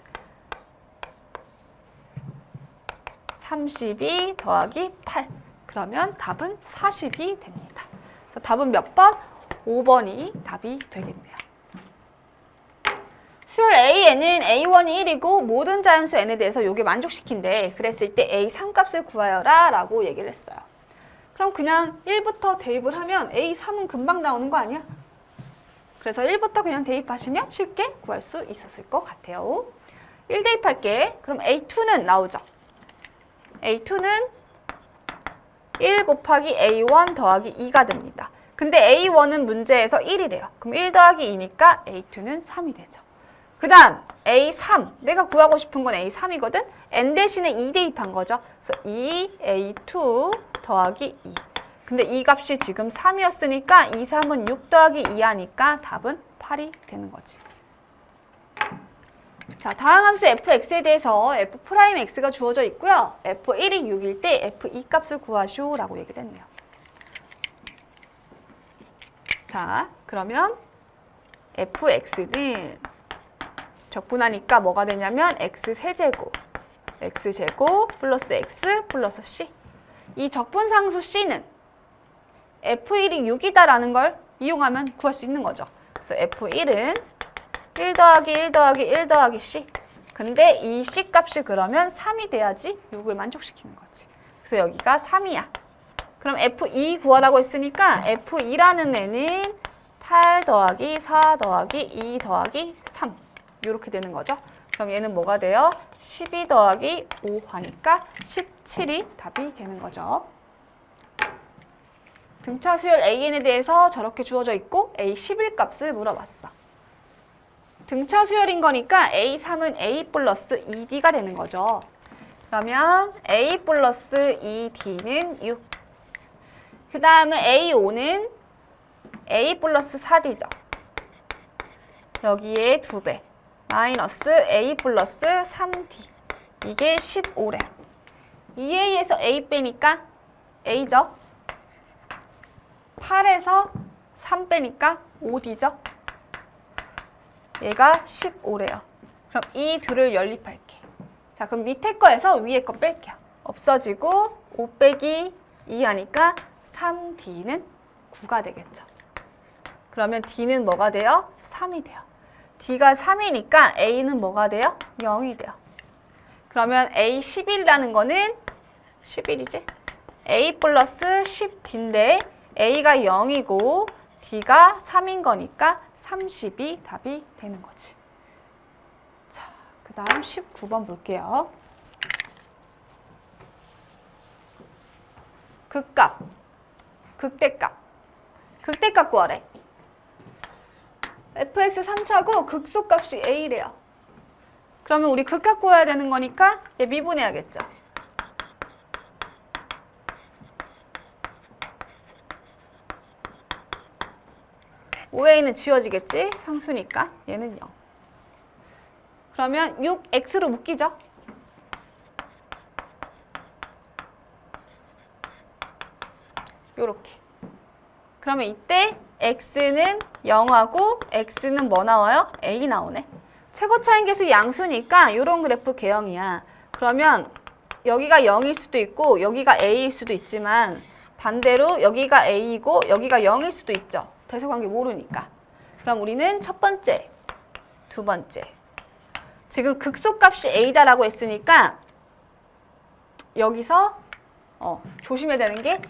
32 더하기 8 그러면 답은 40이 됩니다. 그래서 답은 몇 번? 5번이 답이 되겠네요. 수열 A에는 A1이 1이고 모든 자연수 N에 대해서 요게 만족시킨대. 그랬을 때 A3 값을 구하여라 라고 얘기를 했어요. 그럼 그냥 1부터 대입을 하면 A3은 금방 나오는 거 아니야? 그래서 1부터 그냥 대입하시면 쉽게 구할 수 있었을 것 같아요. 1 대입할게. 그럼 A2는 나오죠. A2는 1 곱하기 A1 더하기 2가 됩니다. 근데 A1은 문제에서 1이래요. 그럼 1 더하기 2니까 A2는 3이 되죠. 그 다음 A3, 내가 구하고 싶은 건 A3이거든? N 대신에 2 대입한 거죠. 그래서 2A2 더하기 2. 근데 이 값이 지금 3이었으니까 2, 3은 6 더하기 2 하니까 답은 8이 되는 거지. 자, 다항 함수 fx에 대해서 f'x가 주어져 있고요. f1이 6일 때 f2 값을 구하시오 라고 얘기를 했네요. 자, 그러면 fx는 적분하니까 뭐가 되냐면 x세제곱 플러스 x 플러스 c. 이 적분상수 c는 f1이 6이다라는 걸 이용하면 구할 수 있는 거죠. 그래서 f1은 1 더하기 1 더하기 1 더하기 c. 근데 이 c 값이 그러면 3이 돼야지 6을 만족시키는 거지. 그래서 여기가 3이야. 그럼 f2 구하라고 했으니까 f2라는 애는 8 더하기 4 더하기 2 더하기 3 이렇게 되는 거죠. 그럼 얘는 뭐가 돼요? 12 더하기 5 하니까 17이 답이 되는 거죠. 등차 수열 AN에 대해서 저렇게 주어져 있고 A11 값을 물어봤어. 등차 수열인 거니까 A3은 A 플러스 2D가 되는 거죠. 그러면 A 플러스 2D는 6. 그 다음에 A5는 A 플러스 4D죠. 여기에 2배. 마이너스 A 플러스 3D. 이게 15래. 2A에서 A 빼니까 A죠. 8에서 3 빼니까 5D죠. 얘가 15래요. 그럼 이 둘을 연립할게. 자, 그럼 밑에 거에서 위에 거 뺄게요. 없어지고 5 빼기 2 하니까 3D는 9가 되겠죠. 그러면 D는 뭐가 돼요? 3이 돼요. D가 3이니까 A는 뭐가 돼요? 0이 돼요. 그러면 A11이라는 거는 11이지? A 플러스 10D인데 A가 0이고 D가 3인 거니까 30이 답이 되는 거지. 자, 그 다음 19번 볼게요. 극값, 극대값. 극대값 구하래. fx 3차고 극소값이 a래요. 그러면 우리 극값 구해야 되는 거니까 얘 미분해야겠죠. OA는 지워지겠지? 상수니까 얘는 0. 그러면 6x로 묶이죠? 요렇게. 그러면 이때 x는 0하고 x는 뭐 나와요? a 나오네. 최고차인 계수 양수니까 요런 그래프 개형이야. 그러면 여기가 0일 수도 있고 여기가 a일 수도 있지만 반대로 여기가 a이고 여기가 0일 수도 있죠. 대소관계 모르니까. 그럼 우리는 첫 번째, 두 번째. 지금 극소값이 a다라고 했으니까 여기서 조심해야 되는 게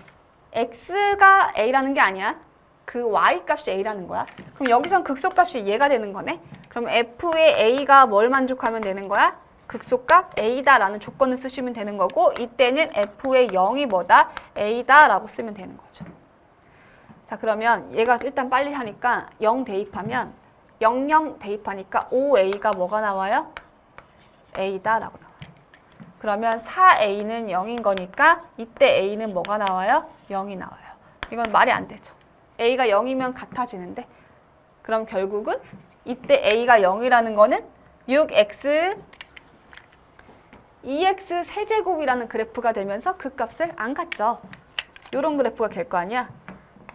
x가 a라는 게 아니야. 그 y값이 a라는 거야. 그럼 여기선 극소값이 얘가 되는 거네. 그럼 f의 a가 뭘 만족하면 되는 거야? 극소값 a다라는 조건을 쓰시면 되는 거고 이때는 f의 0이 뭐다? a다라고 쓰면 되는 거죠. 자, 그러면 얘가 일단 빨리 하니까 0 대입하면 00 대입하니까 5a가 뭐가 나와요? a다라고 나와요. 그러면 4a는 0인 거니까 이때 a는 뭐가 나와요? 0이 나와요. 이건 말이 안 되죠. A가 0이면 같아지는데 그럼 결국은 이때 A가 0이라는 거는 6x 2x 세제곱이라는 그래프가 되면서 그 값을 안 갖죠. 요런 그래프가 될 거 아니야?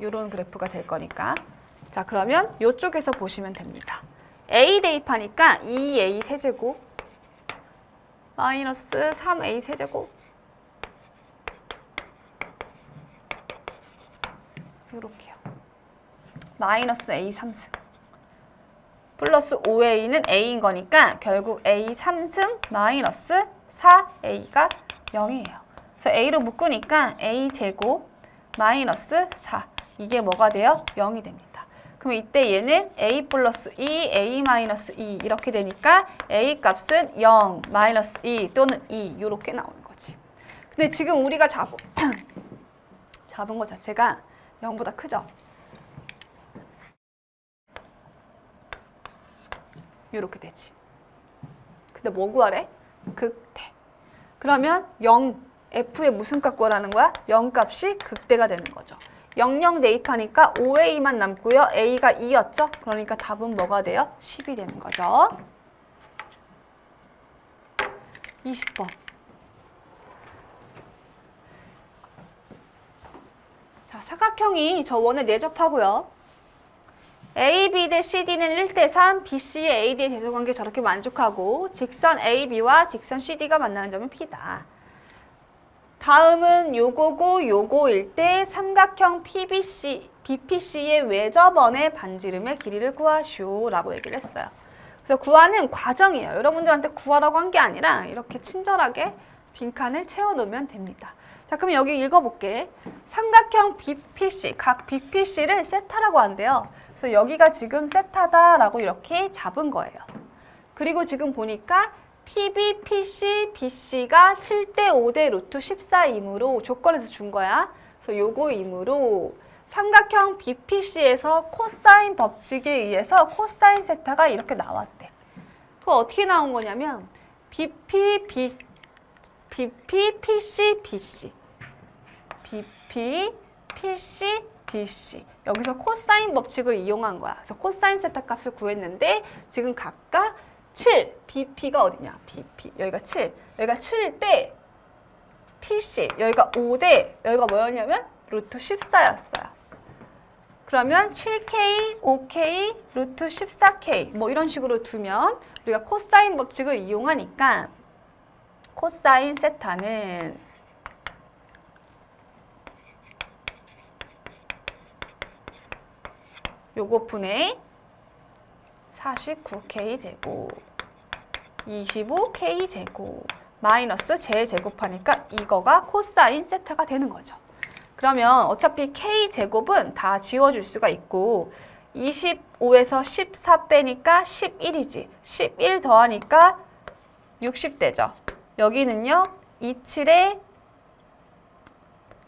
요런 그래프가 될 거니까. 자, 그러면 요쪽에서 보시면 됩니다. A 대입하니까 2a 세제곱 마이너스 3a 세제곱 요렇게요. 마이너스 a 3승 플러스 5a는 a인 거니까 결국 a 3승 마이너스 4a가 0이에요. 그래서 a로 묶으니까 a 제곱 마이너스 4 이게 뭐가 돼요? 0이 됩니다. 그럼 이때 얘는 a 플러스 2, a 마이너스 2 이렇게 되니까 a 값은 0, 마이너스 2 또는 2 이렇게 나오는 거지. 근데 지금 우리가 잡은 거 자체가 0보다 크죠? 이렇게 되지. 근데 뭐 구하래? 극대. 그러면 0, f의 무슨 값 구하라는 거야? 0 값이 극대가 되는 거죠. 00 대입하니까 5a만 남고요. a가 2였죠? 그러니까 답은 뭐가 돼요? 10이 되는 거죠. 20번. 자, 사각형이 저 원에 내접하고요. AB 대 CD는 1대3, BC의 AD의 대소관계 저렇게 만족하고 직선 AB와 직선 CD가 만나는 점은 P다. 다음은 요거고 요거일 때 삼각형 BPC의 외접원의 반지름의 길이를 구하시오 라고 얘기를 했어요. 그래서 구하는 과정이에요. 여러분들한테 구하라고 한 게 아니라 이렇게 친절하게 빈칸을 채워놓으면 됩니다. 자, 그럼 여기 읽어볼게. 삼각형 BPC, 각 BPC를 세타라고 한대요. 그래서 여기가 지금 세타다라고 이렇게 잡은 거예요. 그리고 지금 보니까 PB, PC, BC가 7대 5대 루트 14이므로 조건에서 준 거야. 그래서 요거이므로 삼각형 BPC에서 코사인 법칙에 의해서 코사인 세타가 이렇게 나왔대. 그거 어떻게 나온 거냐면 BP, PC, BC BP, PC, BC 여기서 코사인 법칙을 이용한 거야. 그래서 코사인 세타 값을 구했는데 지금 각각 7, BP가 어디냐? BP, 여기가 7, 여기가 7일 때 PC, 여기가 5대, 여기가 뭐였냐면 루트 14였어요. 그러면 7K, 5K, 루트 14K 뭐 이런 식으로 두면 우리가 코사인 법칙을 이용하니까 코사인 세타는 요거 분의 49K 제곱 25K 제곱 마이너스 제 제곱하니까 이거가 코사인 세타가 되는 거죠. 그러면 어차피 K 제곱은 다 지워줄 수가 있고 25에서 14 빼니까 11이지. 11 더하니까 60 되죠. 여기는요. 27에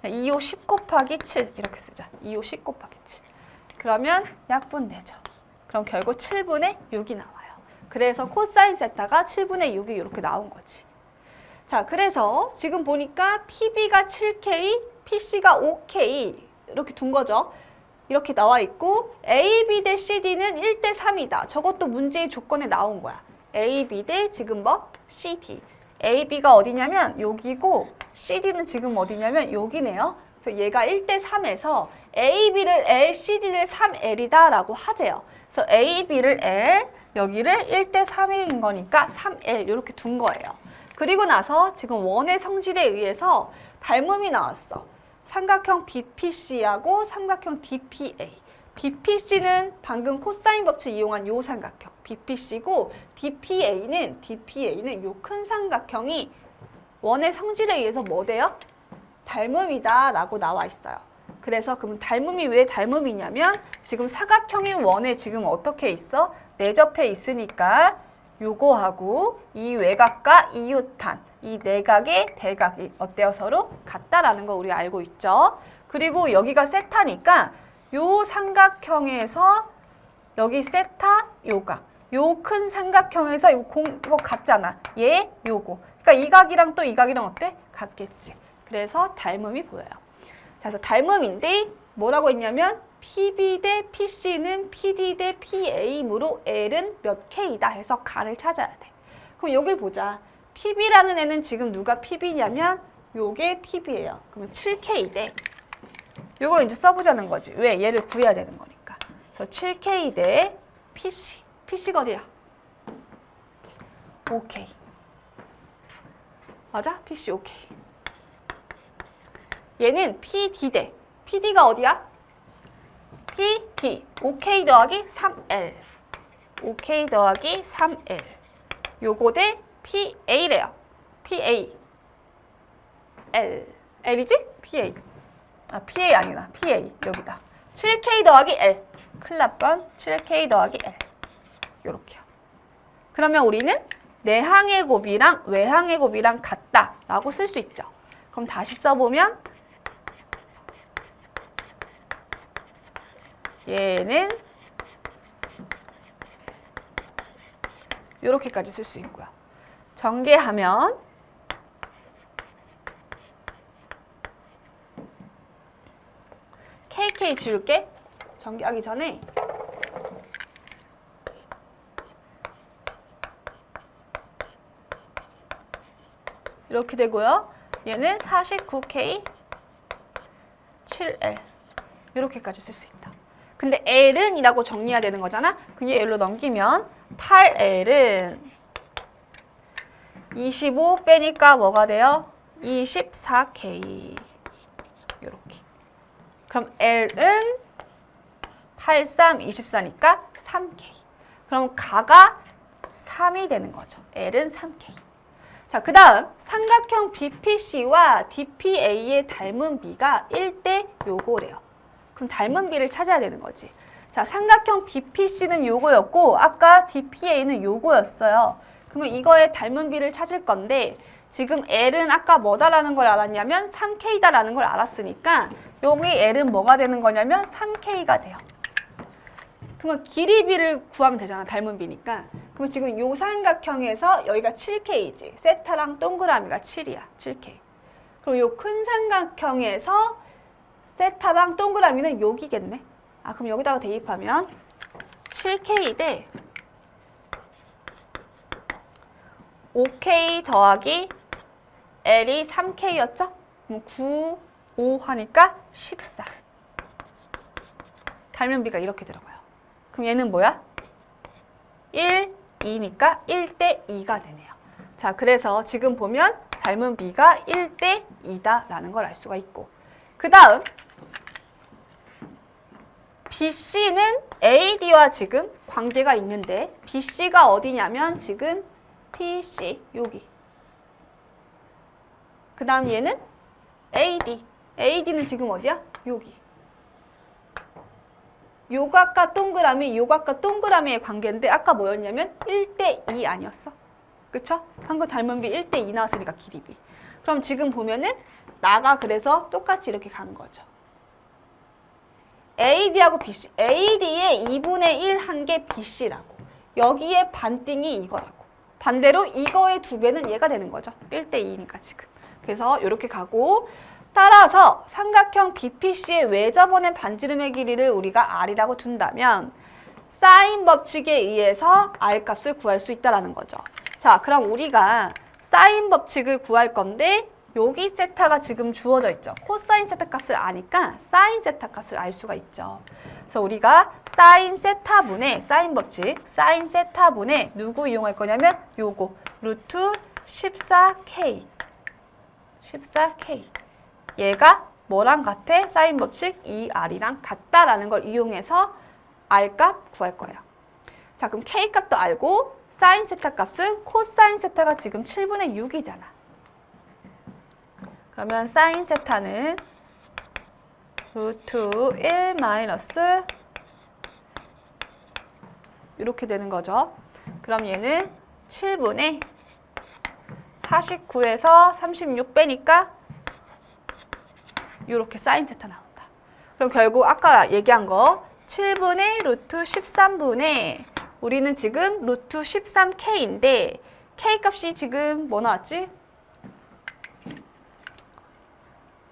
25 10 곱하기 7 이렇게 쓰자. 25 10 곱하기 7. 그러면 약분되죠. 그럼 결국 7분의 6이 나와요. 그래서 코사인 세타가 7분의 6이 이렇게 나온 거지. 자, 그래서 지금 보니까 PB가 7K, PC가 5K 이렇게 둔 거죠. 이렇게 나와 있고 AB 대 CD는 1대 3이다. 저것도 문제의 조건에 나온 거야. AB 대 지금 뭐? CD. AB가 어디냐면 여기고 CD는 지금 어디냐면 여기네요. 그래서 얘가 1대 3에서 AB를 L, CD를 3L이다 라고 하재요. 그래서 AB를 L, 여기를 1대 3인 거니까 3L 이렇게 둔 거예요. 그리고 나서 지금 원의 성질에 의해서 닮음이 나왔어. 삼각형 BPC하고 삼각형 DPA. BPC는 방금 코사인 법칙 이용한 요 삼각형 BPC고 DPA는 요 큰 삼각형이 원의 성질에 의해서 뭐 돼요? 닮음이다 라고 나와 있어요. 그래서 그럼 닮음이 왜 닮음이냐면 지금 사각형이 원에 지금 어떻게 있어? 내접해 있으니까 요거하고 이 외곽과 이웃한 이 내각의 대각이 어때요? 서로 같다라는 거 우리 알고 있죠. 그리고 여기가 세타니까 요 삼각형에서 여기 세타 요각 요 큰 삼각형에서 이거 같잖아. 얘 요거. 그러니까 이 각이랑 또 이 각이랑 어때? 같겠지. 그래서 닮음이 보여요. 자, 그래서 닮음인데 뭐라고 했냐면 PB 대 PC는 PD 대 PA이므로 L은 몇 K이다 해서 가를 찾아야 돼. 그럼 여길 보자. PB라는 애는 지금 누가 PB냐면 요게 PB예요. 그러면 7K 대 요걸 이제 써보자는 거지. 왜? 얘를 구해야 되는 거니까. 그래서 7K 대 PC. PC가 어디야? 5K. 맞아? PC 5K. 얘는 PD 대 PD가 어디야? PD. 5K 더하기 3L. 5K 더하기 3L. 요거 대 PA래요. PA. L. L이지? PA. 아, PA 아니구나. PA. 여기다. 7K 더하기 L. 큰일 날 뻔. 7K 더하기 L. 요렇게요. 그러면 우리는 내항의 곱이랑 외항의 곱이랑 같다 라고 쓸 수 있죠. 그럼 다시 써보면 얘는 요렇게까지 쓸 수 있고요. 전개하면 KK 지울게. 전개하기 전에 이렇게 되고요. 얘는 49K 7L 이렇게까지 쓸 수 있다. 근데 L은 이라고 정리해야 되는 거잖아. 그게 L로 넘기면 8L은 25 빼니까 뭐가 돼요? 24K 이렇게. 그럼 L은 83, 24니까 3K. 그럼 가가 3이 되는 거죠. L은 3K. 자, 그 다음 삼각형 BPC와 DPA의 닮은 비가 1대 요거래요. 그럼 닮은 비를 찾아야 되는 거지. 자, 삼각형 BPC는 요거였고 아까 DPA는 요거였어요. 그러면 이거의 닮은 비를 찾을 건데 지금 L은 아까 뭐다라는 걸 알았냐면 3K다라는 걸 알았으니까 여기 L은 뭐가 되는 거냐면 3K가 돼요. 그러면 길이 비를 구하면 되잖아. 닮은 비니까. 그럼 지금 요 삼각형에서 여기가 7K지. 세타랑 동그라미가 7이야. 7K. 그리고 요 큰 삼각형에서 세타랑 동그라미는 여기겠네. 아, 그럼 여기다가 대입하면 7K 대 5K 더하기 L이 3K였죠? 그럼 9, 5 하니까 14. 닮은 비가 이렇게 들어가요. 그럼 얘는 뭐야? 1, 2니까 1대 2가 되네요. 자, 그래서 지금 보면 닮은 비가 1대 2다라는 걸 알 수가 있고 그 다음 BC는 AD와 지금 관계가 있는데 BC가 어디냐면 지금 PC 여기 그 다음 얘는 AD AD는 지금 어디야? 여기 요각과 동그라미, 요각과 동그라미의 관계인데 아까 뭐였냐면 1대2 아니었어? 그쵸? 방금 닮은 비 1대2 나왔으니까 길이 비. 그럼 지금 보면은 나가 그래서 똑같이 이렇게 간 거죠. AD하고 BC. AD의 2분의 1 한 게 BC라고. 여기에 반띵이 이거라고. 반대로 이거의 2배는 얘가 되는 거죠. 1대2니까 지금. 그래서 이렇게 가고 따라서 삼각형 BPC의 외접원의 반지름의 길이를 우리가 R이라고 둔다면 사인 법칙에 의해서 R 값을 구할 수 있다는 거죠. 자, 그럼 우리가 사인 법칙을 구할 건데 여기 세타가 지금 주어져 있죠. 코사인 세타 값을 아니까 사인 세타 값을 알 수가 있죠. 그래서 우리가 사인 세타분의 사인 법칙, 사인 세타분의 누구 이용할 거냐면 요거 루트 14K 14K 얘가 뭐랑 같아? 사인 법칙 2R이랑 같다라는 걸 이용해서 R 값 구할 거예요. 자, 그럼 K 값도 알고 사인 세타 값은 코사인 세타가 지금 7분의 6이잖아. 그러면 사인 세타는 루트 1 마이너스 이렇게 되는 거죠. 그럼 얘는 7분의 49에서 36 빼니까 이렇게 사인 세타 나온다. 그럼 결국 아까 얘기한 거 7분의 루트 13분의 우리는 지금 루트 13K인데 K 값이 지금 뭐 나왔지?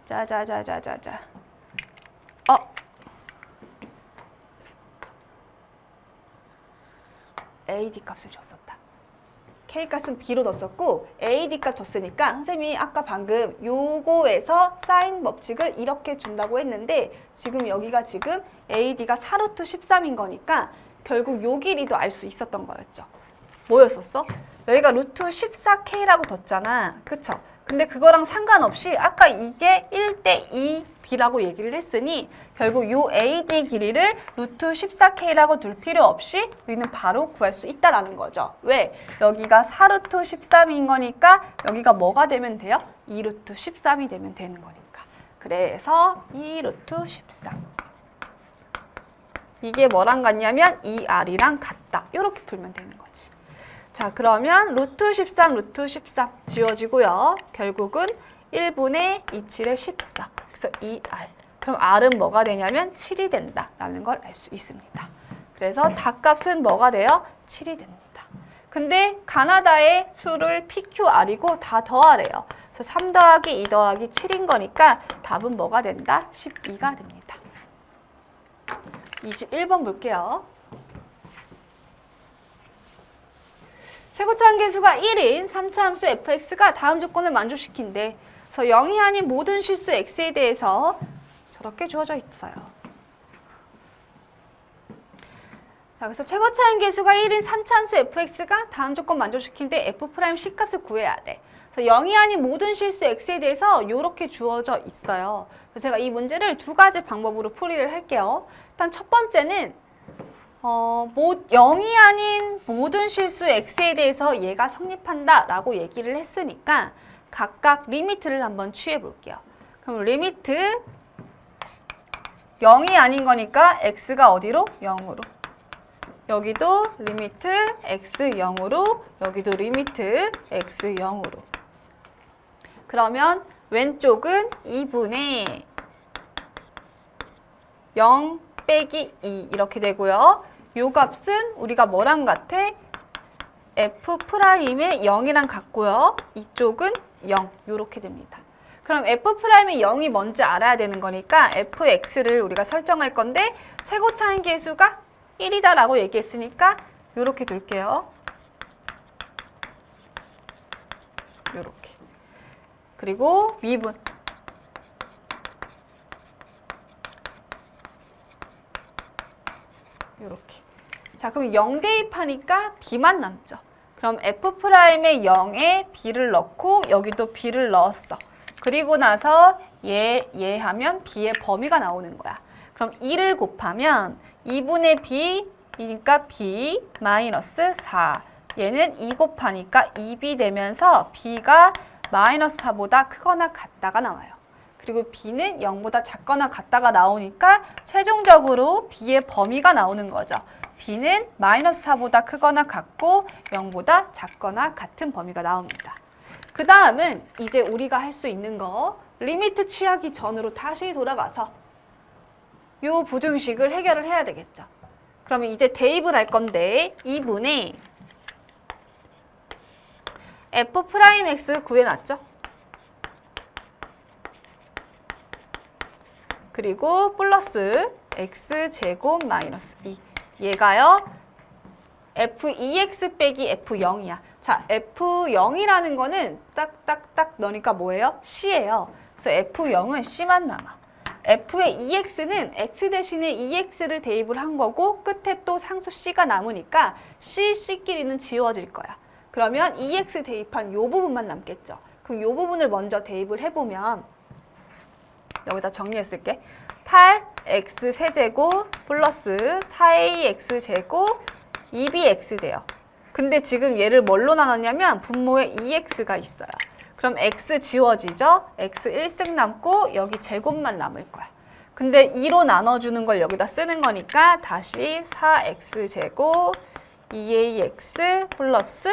짜자자자자자. AD 값을 줬었다. K 값은 B로 넣었었고 AD 값 줬으니까 선생님이 아까 방금 요거에서 사인 법칙을 이렇게 준다고 했는데 지금 여기가 지금 AD가 4루트 13인 거니까 결국 요 길이도 알 수 있었던 거였죠. 뭐였었어? 여기가 루트 14K라고 뒀잖아. 그쵸? 근데 그거랑 상관없이 아까 이게 1대2 B라고 얘기를 했으니 결국 요 AD 길이를 루트 14K라고 둘 필요 없이 우리는 바로 구할 수 있다라는 거죠. 왜? 여기가 4루트 13인 거니까 여기가 뭐가 되면 돼요? 2루트 13이 되면 되는 거니까. 그래서 2루트 13. 이게 뭐랑 같냐면 2R이랑 같다. 이렇게 풀면 되는 거지. 자, 그러면 루트 13, 루트 13 지워지고요. 결국은 1분의 27의 14. 그래서 2R. 그럼 R은 뭐가 되냐면 7이 된다라는 걸 알 수 있습니다. 그래서 답값은 뭐가 돼요? 7이 됩니다. 근데 가나다의 수를 PQR이고 다 더하래요. 그래서 3 더하기 2 더하기 7인 거니까 답은 뭐가 된다? 12가 됩니다. 21번 볼게요. 최고차 한계수가 1인 3차 함수 fx가 다음 조건을 만족시킨대. 그래서 0이 아닌 모든 실수 x에 대해서 저렇게 주어져 있어요. 자, 그래서 최고차 한계수가 1인 3차 함수 fx가 다음 조건 만족시킨대 f' C값을 구해야 돼. 그래서 0이 아닌 모든 실수 x에 대해서 이렇게 주어져 있어요. 그래서 제가 이 문제를 두 가지 방법으로 풀이를 할게요. 일단 첫 번째는 0이 아닌 모든 실수 x에 대해서 얘가 성립한다 라고 얘기를 했으니까 각각 리미트를 한번 취해 볼게요. 그럼 리미트 0이 아닌 거니까 x가 어디로? 0으로. 여기도 리미트 x 0으로, 여기도 리미트 x 0으로. 그러면 왼쪽은 2분의 0 빼기 2 이렇게 되고요. 요 값은 우리가 뭐랑 같아? f'의 0이랑 같고요. 이쪽은 0 이렇게 됩니다. 그럼 f'의 0이 뭔지 알아야 되는 거니까 fx를 우리가 설정할 건데 최고차인 계수가 1이다 라고 얘기했으니까 이렇게 둘게요. 이렇게. 그리고 미분. 이렇게. 자, 그럼 0 대입하니까 b만 남죠. 그럼 f'의 0에 b를 넣고 여기도 b를 넣었어. 그리고 나서 얘 하면 b의 범위가 나오는 거야. 그럼 2를 곱하면 2분의 b이니까 b 마이너스 4. 얘는 2 곱하니까 2b 되면서 b가 마이너스 4보다 크거나 같다가 나와요. 그리고 b는 0보다 작거나 같다가 나오니까 최종적으로 b의 범위가 나오는 거죠. b는 마이너스 4보다 크거나 같고 0보다 작거나 같은 범위가 나옵니다. 그 다음은 이제 우리가 할 수 있는 거 리미트 취하기 전으로 다시 돌아가서 이 부등식을 해결을 해야 되겠죠. 그러면 이제 대입을 할 건데 2분의 f'x 구해놨죠? 그리고 플러스 x제곱 마이너스 2. 얘가요. f2x 빼기 f0이야. 자, f0이라는 거는 딱딱딱 넣으니까 뭐예요? c예요. 그래서 f0은 c만 남아. f의 2x는 x 대신에 2x를 대입을 한 거고 끝에 또 상수 c가 남으니까 c끼리는 지워질 거야. 그러면 2x 대입한 이 부분만 남겠죠. 그럼 이 부분을 먼저 대입을 해보면 여기다 정리했을게. 8x 세제곱 플러스 4ax제곱 2bx 돼요. 근데 지금 얘를 뭘로 나눴냐면 분모에 2x가 있어요. 그럼 x 지워지죠? x 1승 남고 여기 제곱만 남을 거야. 근데 2로 나눠주는 걸 여기다 쓰는 거니까 다시 4x제곱 2ax 플러스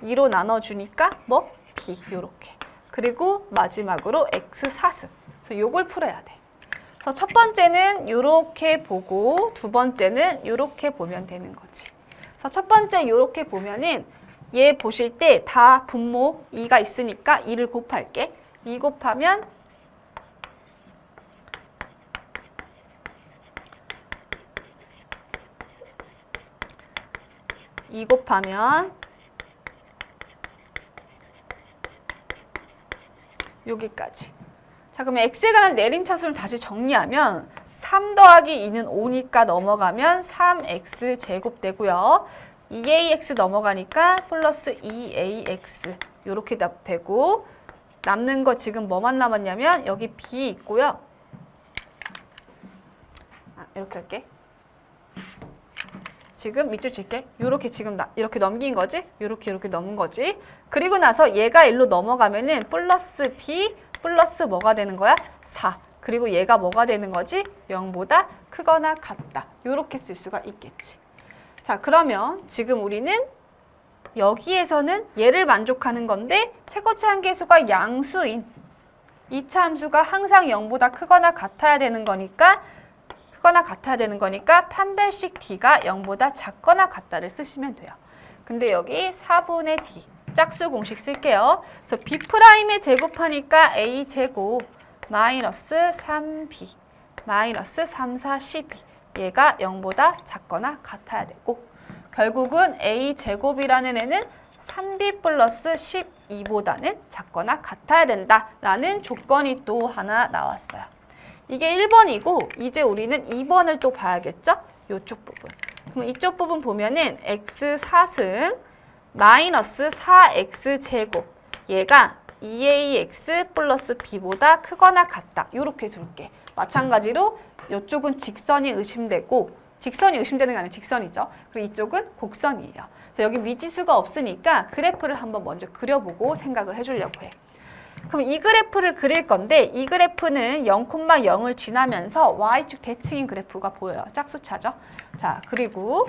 2로 나눠주니까 뭐? b 요렇게. 그리고 마지막으로 x 4승. 그래서 요걸 풀어야 돼. 그래서 첫 번째는 요렇게 보고 두 번째는 요렇게 보면 되는 거지. 그래서 첫 번째 요렇게 보면은 얘 보실 때 다 분모 2가 있으니까 2를 곱할게. 2 곱하면 2 곱하면 여기까지. 자, 그러면 x에 관한 내림차순을 다시 정리하면 3 더하기 2는 5니까 넘어가면 3x 제곱 되고요. 2ax 넘어가니까 플러스 2ax 이렇게 되고, 남는 거 지금 뭐만 남았냐면 여기 b 있고요. 이렇게 할게. 지금 밑줄 칠게. 요렇게 지금 이렇게 넘긴 거지? 요렇게 넘은 거지. 그리고 나서 얘가 1로 넘어가면은 플러스 b 플러스 뭐가 되는 거야? 4. 그리고 얘가 뭐가 되는 거지? 0보다 크거나 같다. 요렇게 쓸 수가 있겠지. 자, 그러면 지금 우리는 여기에서는 얘를 만족하는 건데 최고치 한계수가 양수인 2차 함수가 항상 0보다 크거나 같아야 되는 거니까 판별식 d가 0보다 작거나 같다를 쓰시면 돼요. 근데 여기 4분의 d 짝수 공식 쓸게요. 그래서 b'에 제곱하니까 a 제곱 마이너스 3b 마이너스 3, 4, 12 얘가 0보다 작거나 같아야 되고, 결국은 a 제곱이라는 애는 3b 플러스 12보다는 작거나 같아야 된다라는 조건이 또 하나 나왔어요. 이게 1번이고 이제 우리는 2번을 또 봐야겠죠? 이쪽 부분. 그럼 이쪽 부분 보면은 x 4승 마이너스 4x 제곱 얘가 2ax 플러스 b보다 크거나 같다. 이렇게 둘게. 마찬가지로 이쪽은 직선이 의심되고, 직선이 의심되는 게 아니라 직선이죠. 그리고 이쪽은 곡선이에요. 그래서 여기 미지수가 없으니까 그래프를 한번 먼저 그려보고 생각을 해주려고 해. 그럼 이 그래프를 그릴 건데 이 그래프는 0,0을 지나면서 y축 대칭인 그래프가 보여요. 짝수차죠. 자, 그리고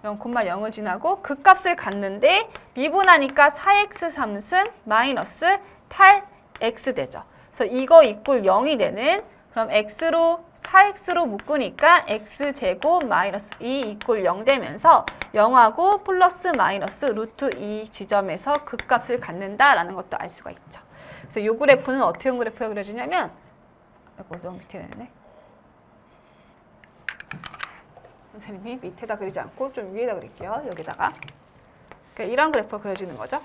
0,0을 지나고 그 값을 갖는데 미분하니까 4x 3승 마이너스 8x 되죠. 그래서 이거 이꼴 0이 되는, 그럼 x로 4x로 묶으니까 x제곱 마이너스 2 이꼴 0 되면서 0하고 플러스 마이너스 루트 2 지점에서 그 값을 갖는다라는 것도 알 수가 있죠. 그래서 이 그래프는 어떻게 그래프가 그려지냐면, 이거 너무 밑에 되네. 선생님이 밑에다 그리지 않고 좀 위에다 그릴게요. 여기다가. 그러니까 이런 그래프가 그려지는 거죠.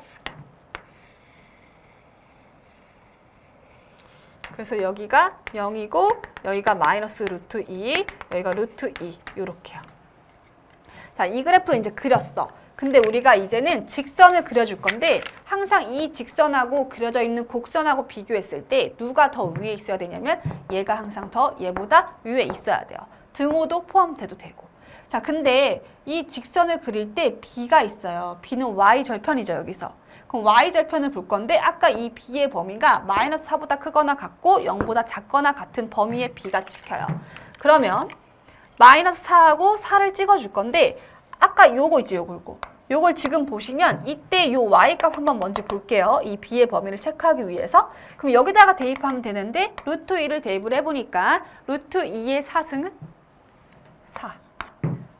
그래서 여기가 0이고 여기가 마이너스 루트 2, 여기가 루트 2 이렇게요. 자, 이 그래프를 이제 그렸어. 근데 우리가 이제는 직선을 그려줄 건데 항상 이 직선하고 그려져 있는 곡선하고 비교했을 때 누가 더 위에 있어야 되냐면 얘가 항상 더 얘보다 위에 있어야 돼요. 등호도 포함돼도 되고. 자, 근데 이 직선을 그릴 때 b가 있어요. b는 y절편이죠, 여기서. 그럼 y절편을 볼 건데 아까 이 b의 범위가 마이너스 4보다 크거나 같고 0보다 작거나 같은 범위의 b가 찍혀요. 그러면 마이너스 4하고 4를 찍어줄 건데 아까 요거 있죠, 요걸 지금 보시면 이때 요 y값 한번 먼저 볼게요. 이 b의 범위를 체크하기 위해서. 그럼 여기다가 대입하면 되는데 루트 2를 대입을 해보니까 루트 2의 4승은 4.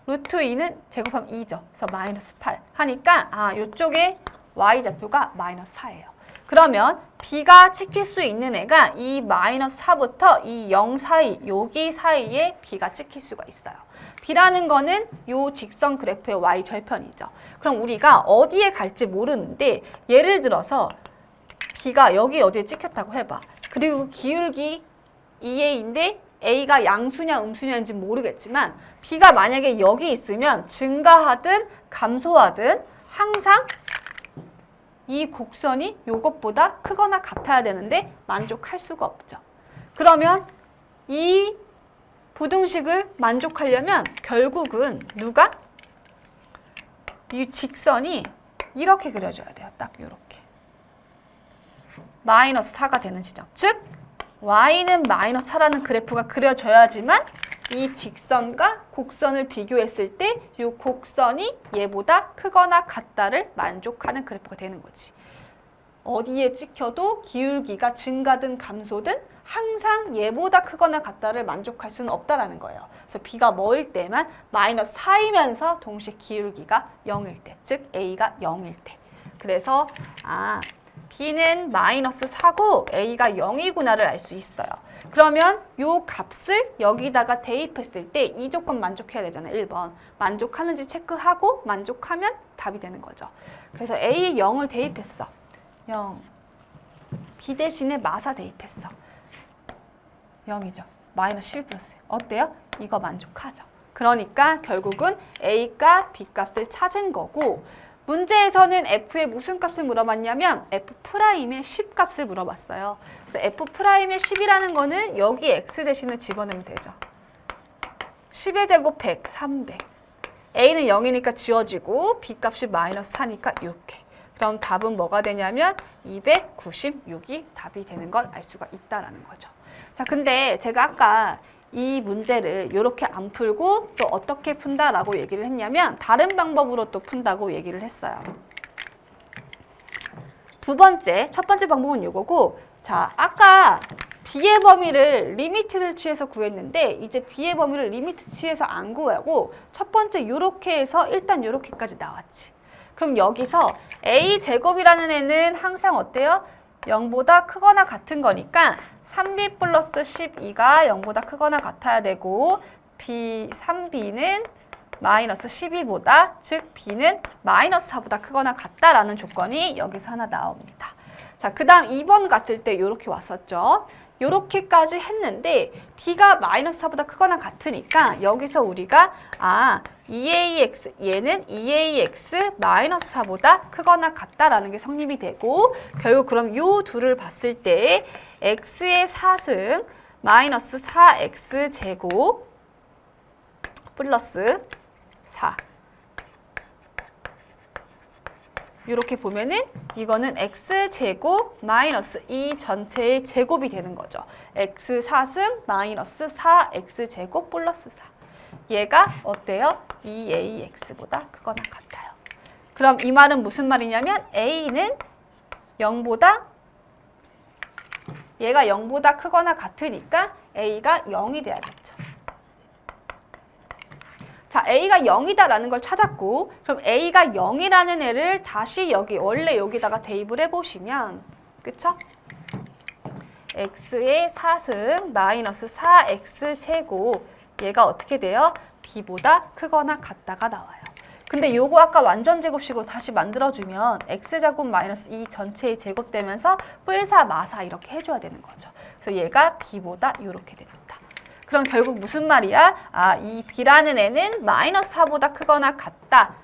루트 2는 제곱하면 2죠. 그래서 마이너스 8 하니까 요쪽에 y좌표가 마이너스 4예요. 그러면 b가 찍힐 수 있는 애가 이 마이너스 4부터 이 0 사이, 여기 사이에 b가 찍힐 수가 있어요. b라는 거는 요 직선 그래프의 y절편이죠. 그럼 우리가 어디에 갈지 모르는데 예를 들어서 b가 여기 어디에 찍혔다고 해봐. 그리고 기울기 2a인데 a가 양수냐 음수냐인지 모르겠지만 b가 만약에 여기 있으면 증가하든 감소하든 항상 이 곡선이 요것보다 크거나 같아야 되는데 만족할 수가 없죠. 그러면 이 부등식을 만족하려면 결국은 누가? 이 직선이 이렇게 그려져야 돼요. 딱 이렇게. 마이너스 4가 되는 지점. 즉 y는 마이너스 4라는 그래프가 그려져야지만 이 직선과 곡선을 비교했을 때 이 곡선이 얘보다 크거나 같다를 만족하는 그래프가 되는 거지. 어디에 찍혀도 기울기가 증가든 감소든 항상 얘보다 크거나 같다를 만족할 수는 없다라는 거예요. 그래서 b가 뭐일 때만 마이너스 4이면서 동시에 기울기가 0일 때, 즉 a가 0일 때. 그래서 b는 마이너스 4고 a가 0이구나를 알 수 있어요. 그러면 요 값을 여기다가 대입했을 때 이 조건 만족해야 되잖아요. 1번. 만족하는지 체크하고 만족하면 답이 되는 거죠. 그래서 a에 0을 대입했어. 0. b 대신에 마사 대입했어. 0이죠. 마이너스 11 플러스. 어때요? 이거 만족하죠. 그러니까 결국은 a가 b 값을 찾은 거고 문제에서는 f의 무슨 값을 물어봤냐면 f'의 10 값을 물어봤어요. 그래서 f'의 10이라는 거는 여기 x 대신에 집어넣으면 되죠. 10의 제곱 100, 300. a는 0이니까 지워지고 b 값이 마이너스 4니까 이렇게. 그럼 답은 뭐가 되냐면 296이 답이 되는 걸 알 수가 있다라는 거죠. 자, 근데 제가 아까 이 문제를 이렇게 안 풀고 또 어떻게 푼다라고 얘기를 했냐면 다른 방법으로 또 푼다고 얘기를 했어요. 첫 번째 방법은 이거고, 자, 아까 b의 범위를 리미트를 취해서 구했는데 이제 b의 범위를 리미트 취해서 안 구하고 첫 번째 이렇게 해서 일단 이렇게까지 나왔지. 그럼 여기서 a제곱이라는 애는 항상 어때요? 0보다 크거나 같은 거니까 3b 플러스 12가 0보다 크거나 같아야 되고 3b는 마이너스 12보다, 즉 b는 마이너스 4보다 크거나 같다라는 조건이 여기서 하나 나옵니다. 자, 그 다음 2번 갔을 때 이렇게 왔었죠. 이렇게까지 했는데 b가 마이너스 4보다 크거나 같으니까 여기서 우리가 EAX, 얘는 EAX 마이너스 4보다 크거나 같다라는 게 성립이 되고 결국 그럼 요 둘을 봤을 때 x의 4승 마이너스 4x 제곱 플러스 4 이렇게 보면은 이거는 x제곱 마이너스 이 전체의 제곱이 되는 거죠. x 4승 마이너스 4x제곱 플러스 4. 얘가 어때요? 2ax보다 크거나 같아요. 그럼 이 말은 무슨 말이냐면 a는 0보다 얘가 0보다 크거나 같으니까 a가 0이 돼야겠죠. 자, a가 0이다라는 걸 찾았고 그럼 a가 0이라는 애를 다시 여기 원래 여기다가 대입을 해보시면 그쵸? x의 4승 마이너스 4x 제곱 얘가 어떻게 돼요? b보다 크거나 같다가 나와요. 근데 요거 아까 완전 제곱식으로 다시 만들어주면 x제곱 마이너스 이 전체의 제곱 되면서 뿔사 마사 이렇게 해줘야 되는 거죠. 그래서 얘가 b보다 이렇게 됩니다. 그럼 결국 무슨 말이야? 이 b라는 애는 마이너스 4보다 크거나 같다.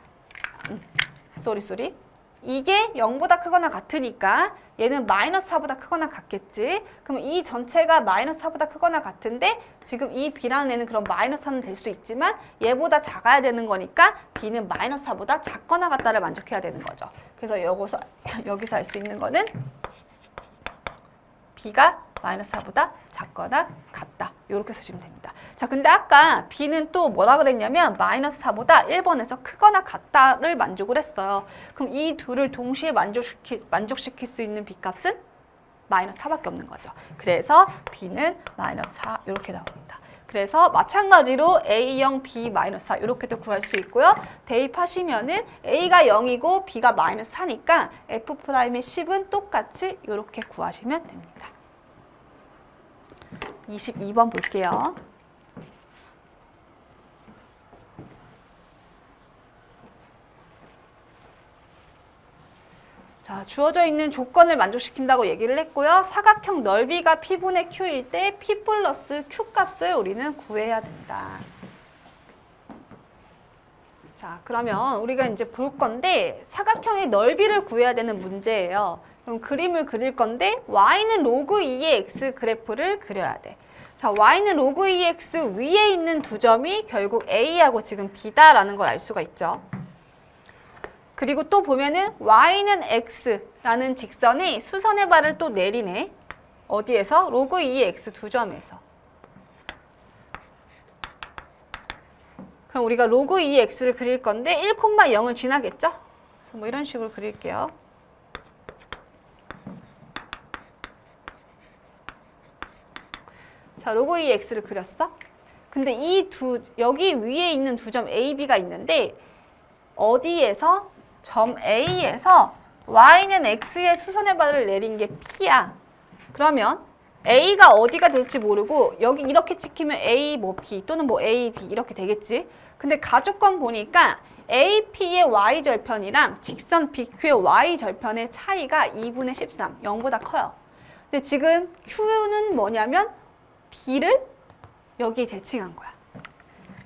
쏘리. 이게 0보다 크거나 같으니까 얘는 마이너스 4보다 크거나 같겠지. 그럼 이 전체가 마이너스 4보다 크거나 같은데 지금 이 b라는 애는 그럼 마이너스 4는 될 수 있지만 얘보다 작아야 되는 거니까 b는 마이너스 4보다 작거나 같다를 만족해야 되는 거죠. 그래서 여기서 알 수 있는 거는 b가 마이너스 4보다 작거나 같다. 이렇게 쓰시면 됩니다. 자, 근데 아까 b는 또 뭐라 그랬냐면 마이너스 4보다 1번에서 크거나 같다를 만족을 했어요. 그럼 이 둘을 동시에 만족시킬 수 있는 b 값은 마이너스 4밖에 없는 거죠. 그래서 b는 마이너스 4 이렇게 나옵니다. 그래서 마찬가지로 A0, B 마이너스 4 이렇게도 구할 수 있고요. 대입하시면은 A가 0이고 B가 마이너스 4니까 F'의 10은 똑같이 이렇게 구하시면 됩니다. 22번 볼게요. 자, 주어져 있는 조건을 만족시킨다고 얘기를 했고요. 사각형 넓이가 P분의 Q일 때 P 플러스 Q 값을 우리는 구해야 된다. 자, 그러면 우리가 이제 볼 건데 사각형의 넓이를 구해야 되는 문제예요. 그럼 그림을 그릴 건데 y는 로그 2의 x 그래프를 그려야 돼. 자, y는 로그 2의 x 위에 있는 두 점이 결국 a하고 지금 b다라는 걸 알 수가 있죠. 그리고 또 보면은 y는 x라는 직선이 수선의 발을 또 내리네. 어디에서? 로그 2의 x 두 점에서. 그럼 우리가 로그 2의 x를 그릴 건데 1,0을 지나겠죠? 그래서 뭐 이런 식으로 그릴게요. 자, 로그 2의 x를 그렸어? 근데 여기 위에 있는 두 점 A, B가 있는데 어디에서? 점 A에서 y는 x의 수선의 발을 내린 게 p야. 그러면 a가 어디가 될지 모르고 여기 이렇게 찍히면 a 뭐 b 또는 뭐 a, b 이렇게 되겠지. 근데 가족권 보니까 AP의 y절편이랑 직선 BQ의 y절편의 차이가 2분의 13, 0보다 커요. 근데 지금 Q는 뭐냐면 B를 여기에 대칭한 거야.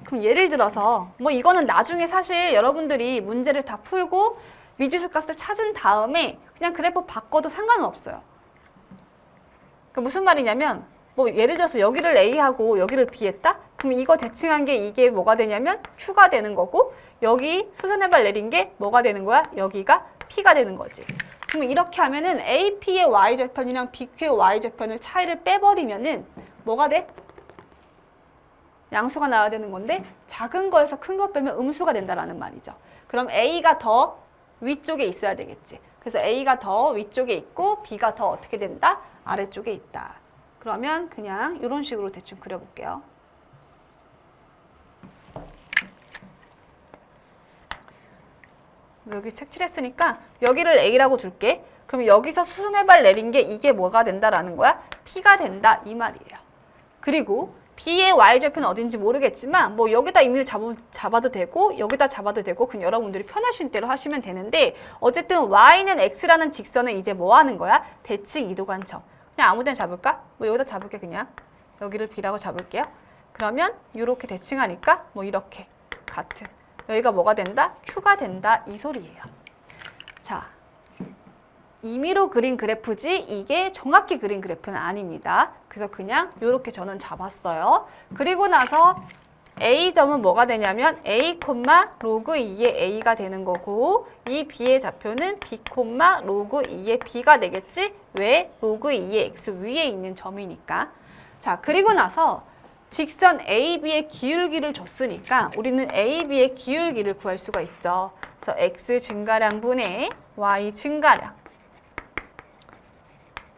그럼 예를 들어서 뭐 이거는 나중에 사실 여러분들이 문제를 다 풀고 미지수 값을 찾은 다음에 그냥 그래프 바꿔도 상관은 없어요. 그러니까 무슨 말이냐면 뭐 예를 들어서 여기를 A하고 여기를 B 했다? 그럼 이거 대칭한 게 이게 뭐가 되냐면 Q가 되는 거고 여기 수선의 발 내린 게 뭐가 되는 거야? 여기가 P가 되는 거지. 그럼 이렇게 하면은 AP의 Y절편이랑 BQ의 Y절편을 차이를 빼버리면은 뭐가 돼? 양수가 나와야 되는 건데 작은 거에서 큰 거 빼면 음수가 된다라는 말이죠. 그럼 A가 더 위쪽에 있어야 되겠지. 그래서 A가 더 위쪽에 있고 B가 더 어떻게 된다? 아래쪽에 있다. 그러면 그냥 이런 식으로 대충 그려볼게요. 여기 색칠했으니까 여기를 A라고 둘게. 그럼 여기서 수선의 발 내린 게 이게 뭐가 된다라는 거야? P가 된다 이 말이에요. 그리고 B의 Y절편은 어딘지 모르겠지만 뭐 여기다 임의를 잡아도 되고 여기다 잡아도 되고 그냥 여러분들이 편하신 대로 하시면 되는데 어쨌든 Y는 X라는 직선은 이제 뭐 하는 거야? 대칭 이도관점. 그냥 아무 데나 잡을까? 뭐 여기다 잡을게 그냥. 여기를 B라고 잡을게요. 그러면 이렇게 대칭하니까 뭐 이렇게 같은. 여기가 뭐가 된다? Q가 된다 이 소리예요. 자, 임의로 그린 그래프지 이게 정확히 그린 그래프는 아닙니다. 그래서 그냥 이렇게 저는 잡았어요. 그리고 나서 A점은 뭐가 되냐면 A, 로그 2의 A가 되는 거고 이 B의 좌표는 B, 로그 2의 B가 되겠지? 왜? 로그 2의 X 위에 있는 점이니까. 자, 그리고 나서 직선 AB의 기울기를 줬으니까 우리는 AB의 기울기를 구할 수가 있죠. 그래서 X 증가량 분의 Y 증가량.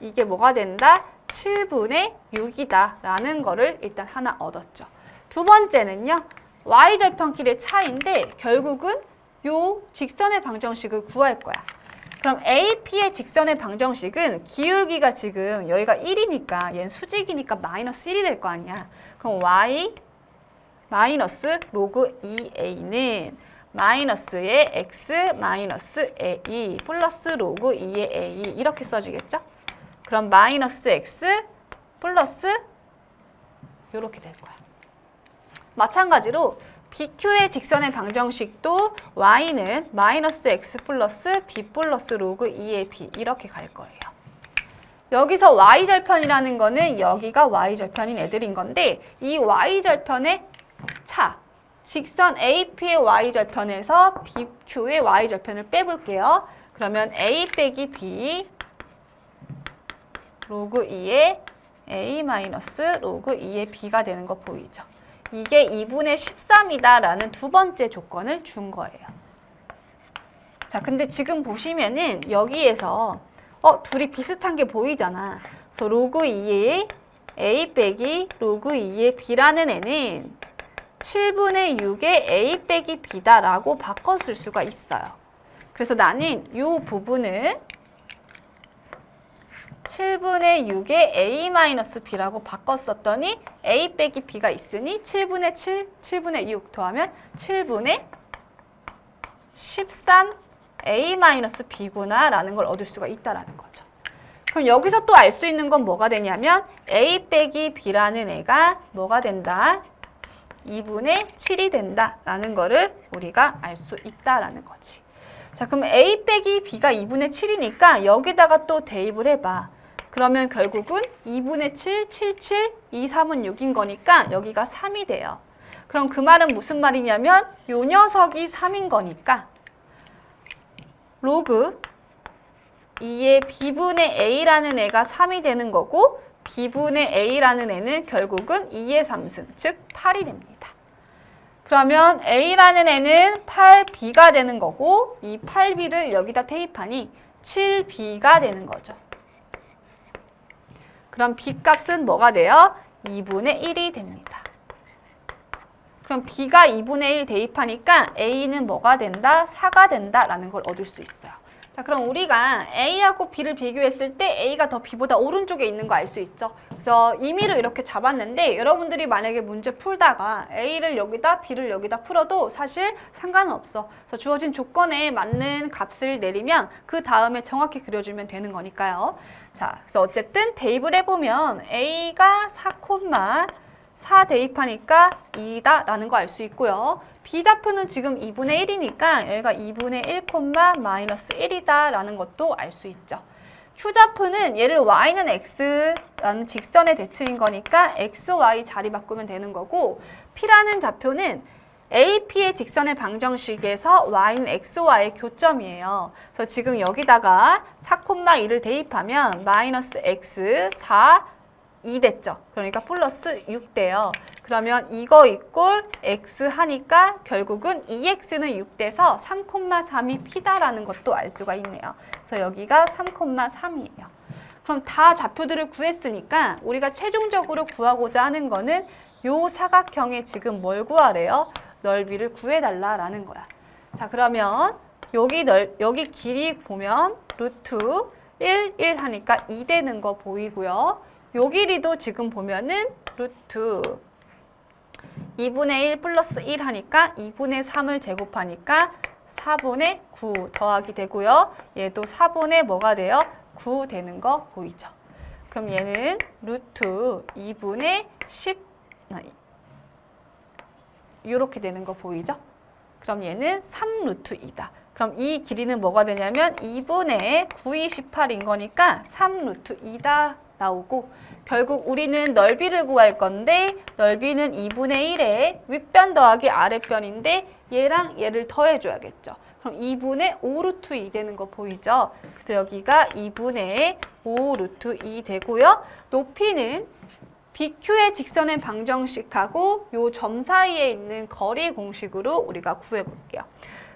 이게 뭐가 된다? 7분의 6이다 라는 거를 일단 하나 얻었죠. 두 번째는요. Y절편끼리의 차이인데 결국은 요 직선의 방정식을 구할 거야. 그럼 AP의 직선의 방정식은 기울기가 지금 여기가 1이니까 얘는 수직이니까 마이너스 1이 될 거 아니야. 그럼 Y 마이너스 로그 2A는 마이너스의 X 마이너스 A 플러스 로그 2의 A 이렇게 써지겠죠? 그럼 마이너스 X 플러스 이렇게 될 거야. 마찬가지로 BQ의 직선의 방정식도 Y는 마이너스 X 플러스 B 플러스 로그 2의 B 이렇게 갈 거예요. 여기서 Y절편이라는 거는 여기가 Y절편인 애들인 건데 이 Y절편의 차, 직선 AP의 Y절편에서 BQ의 Y절편을 빼볼게요. 그러면 A 빼기 B 로그 2의 A 마이너스 로그 2의 B가 되는 거 보이죠? 이게 2분의 13이다 라는 두 번째 조건을 준 거예요. 자, 근데 지금 보시면은 여기에서 둘이 비슷한 게 보이잖아. 그래서 로그 2의 A 빼기 로그 2의 B라는 애는 7분의 6의 A 빼기 B다 라고 바꿔 쓸 수가 있어요. 그래서 나는 이 부분을 7분의 6의 A-B라고 바꿨었더니 A 빼기 B가 있으니 7분의 7, 7분의 6 더하면 7분의 13 A-B구나 라는 걸 얻을 수가 있다라는 거죠. 그럼 여기서 또 알 수 있는 건 뭐가 되냐면 A 빼기 B라는 애가 뭐가 된다? 2분의 7이 된다 라는 거를 우리가 알 수 있다라는 거지. 자, 그럼 A 빼기 B가 2분의 7이니까 여기다가 또 대입을 해봐. 그러면 결국은 2분의 7, 7, 7, 2, 3은 6인 거니까 여기가 3이 돼요. 그럼 그 말은 무슨 말이냐면 요 녀석이 3인 거니까 로그 2의 B분의 A라는 애가 3이 되는 거고 B분의 A라는 애는 결국은 2의 3승, 즉 8이 됩니다. 그러면 A라는 애는 8B가 되는 거고 이 8B를 여기다 대입하니 7B가 되는 거죠. 그럼 B 값은 뭐가 돼요? 2분의 1이 됩니다. 그럼 B가 2분의 1 대입하니까 A는 뭐가 된다? 4가 된다라는 걸 얻을 수 있어요. 자, 그럼 우리가 A하고 B를 비교했을 때 A가 더 B보다 오른쪽에 있는 거 알 수 있죠? 그래서 임의로 이렇게 잡았는데 여러분들이 만약에 문제 풀다가 A를 여기다 B를 여기다 풀어도 사실 상관은 없어. 그래서 주어진 조건에 맞는 값을 내리면 그 다음에 정확히 그려주면 되는 거니까요. 자, 그래서 어쨌든 대입을 해보면 A가 4, 대입하니까 2다 라는 거 알 수 있고요. B좌표는 지금 2분의 1이니까 여기가 2분의 1, 마이너스 1이다 라는 것도 알 수 있죠. Q좌표는 얘를 Y는 X라는 직선의 대칭인 거니까 X, Y 자리 바꾸면 되는 거고, P라는 좌표는 AP의 직선의 방정식에서 Y는 X, Y의 교점이에요. 그래서 지금 여기다가 4,2를 대입하면 마이너스 X, 4, 2 됐죠. 그러니까 플러스 6 돼요. 그러면 이거 이꼴 x 하니까 결국은 2x는 6 돼서 3,3이 p다라는 것도 알 수가 있네요. 그래서 여기가 3,3이에요. 그럼 다 좌표들을 구했으니까 우리가 최종적으로 구하고자 하는 거는 요 사각형의 지금 뭘 구하래요? 넓이를 구해달라라는 거야. 자, 그러면 여기 길이 보면 루트 1 하니까 2 되는 거 보이고요. 요 길이도 지금 보면은 루트 2분의 1 플러스 1 하니까 2분의 3을 제곱하니까 4분의 9 더하기 되고요. 얘도 4분의 뭐가 돼요? 9 되는 거 보이죠? 그럼 얘는 루트 2분의 10 이렇게 되는 거 보이죠? 그럼 얘는 3루트 2다. 그럼 이 길이는 뭐가 되냐면 2분의 9이 18인 거니까 3루트 2다 나오고, 결국 우리는 넓이를 구할 건데 넓이는 2분의 1에 윗변 더하기 아랫변인데 얘랑 얘를 더해줘야겠죠. 그럼 2분의 5루트 2 되는 거 보이죠? 그래서 여기가 2분의 5루트 2 되고요. 높이는 BQ의 직선의 방정식하고 요 점 사이에 있는 거리 공식으로 우리가 구해볼게요.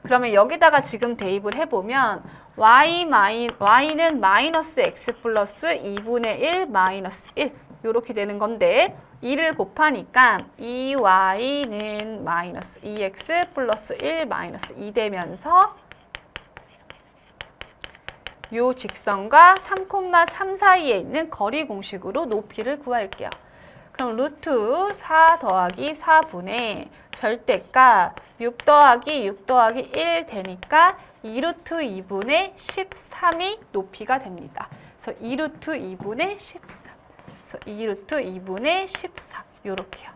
그러면 여기다가 지금 대입을 해보면 y는 마이너스 x 플러스 2분의 1 마이너스 1 이렇게 되는 건데 2를 곱하니까 2y는 마이너스 2x 플러스 1 마이너스 2 되면서 요 직선과 3,3 사이에 있는 거리 공식으로 높이를 구할게요. 그럼 루트 4 더하기 4분의 절대값 6 더하기 6 더하기 1 되니까 2루트 2분의 13이 높이가 됩니다. 그래서 2루트 2분의 13. 그래서 2루트 2분의 14. 요렇게요.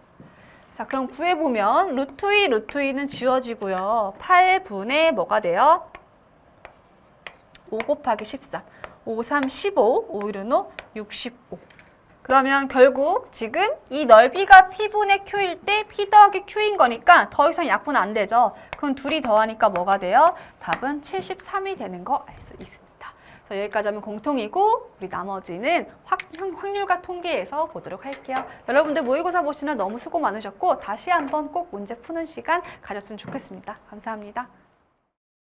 자, 그럼 구해보면 루트 2는 지워지고요. 8분의 뭐가 돼요? 5 곱하기 13. 5, 3, 15. 5, 1은 5, 65. 그러면 결국 지금 이 넓이가 P분의 Q일 때 P 더하기 Q인 거니까 더 이상 약분 안 되죠. 그럼 둘이 더하니까 뭐가 돼요? 답은 73이 되는 거 알 수 있습니다. 그래서 여기까지 하면 공통이고 우리 나머지는 확률과 통계에서 보도록 할게요. 여러분들 모의고사 보시느라 너무 수고 많으셨고 다시 한번 꼭 문제 푸는 시간 가졌으면 좋겠습니다. 감사합니다.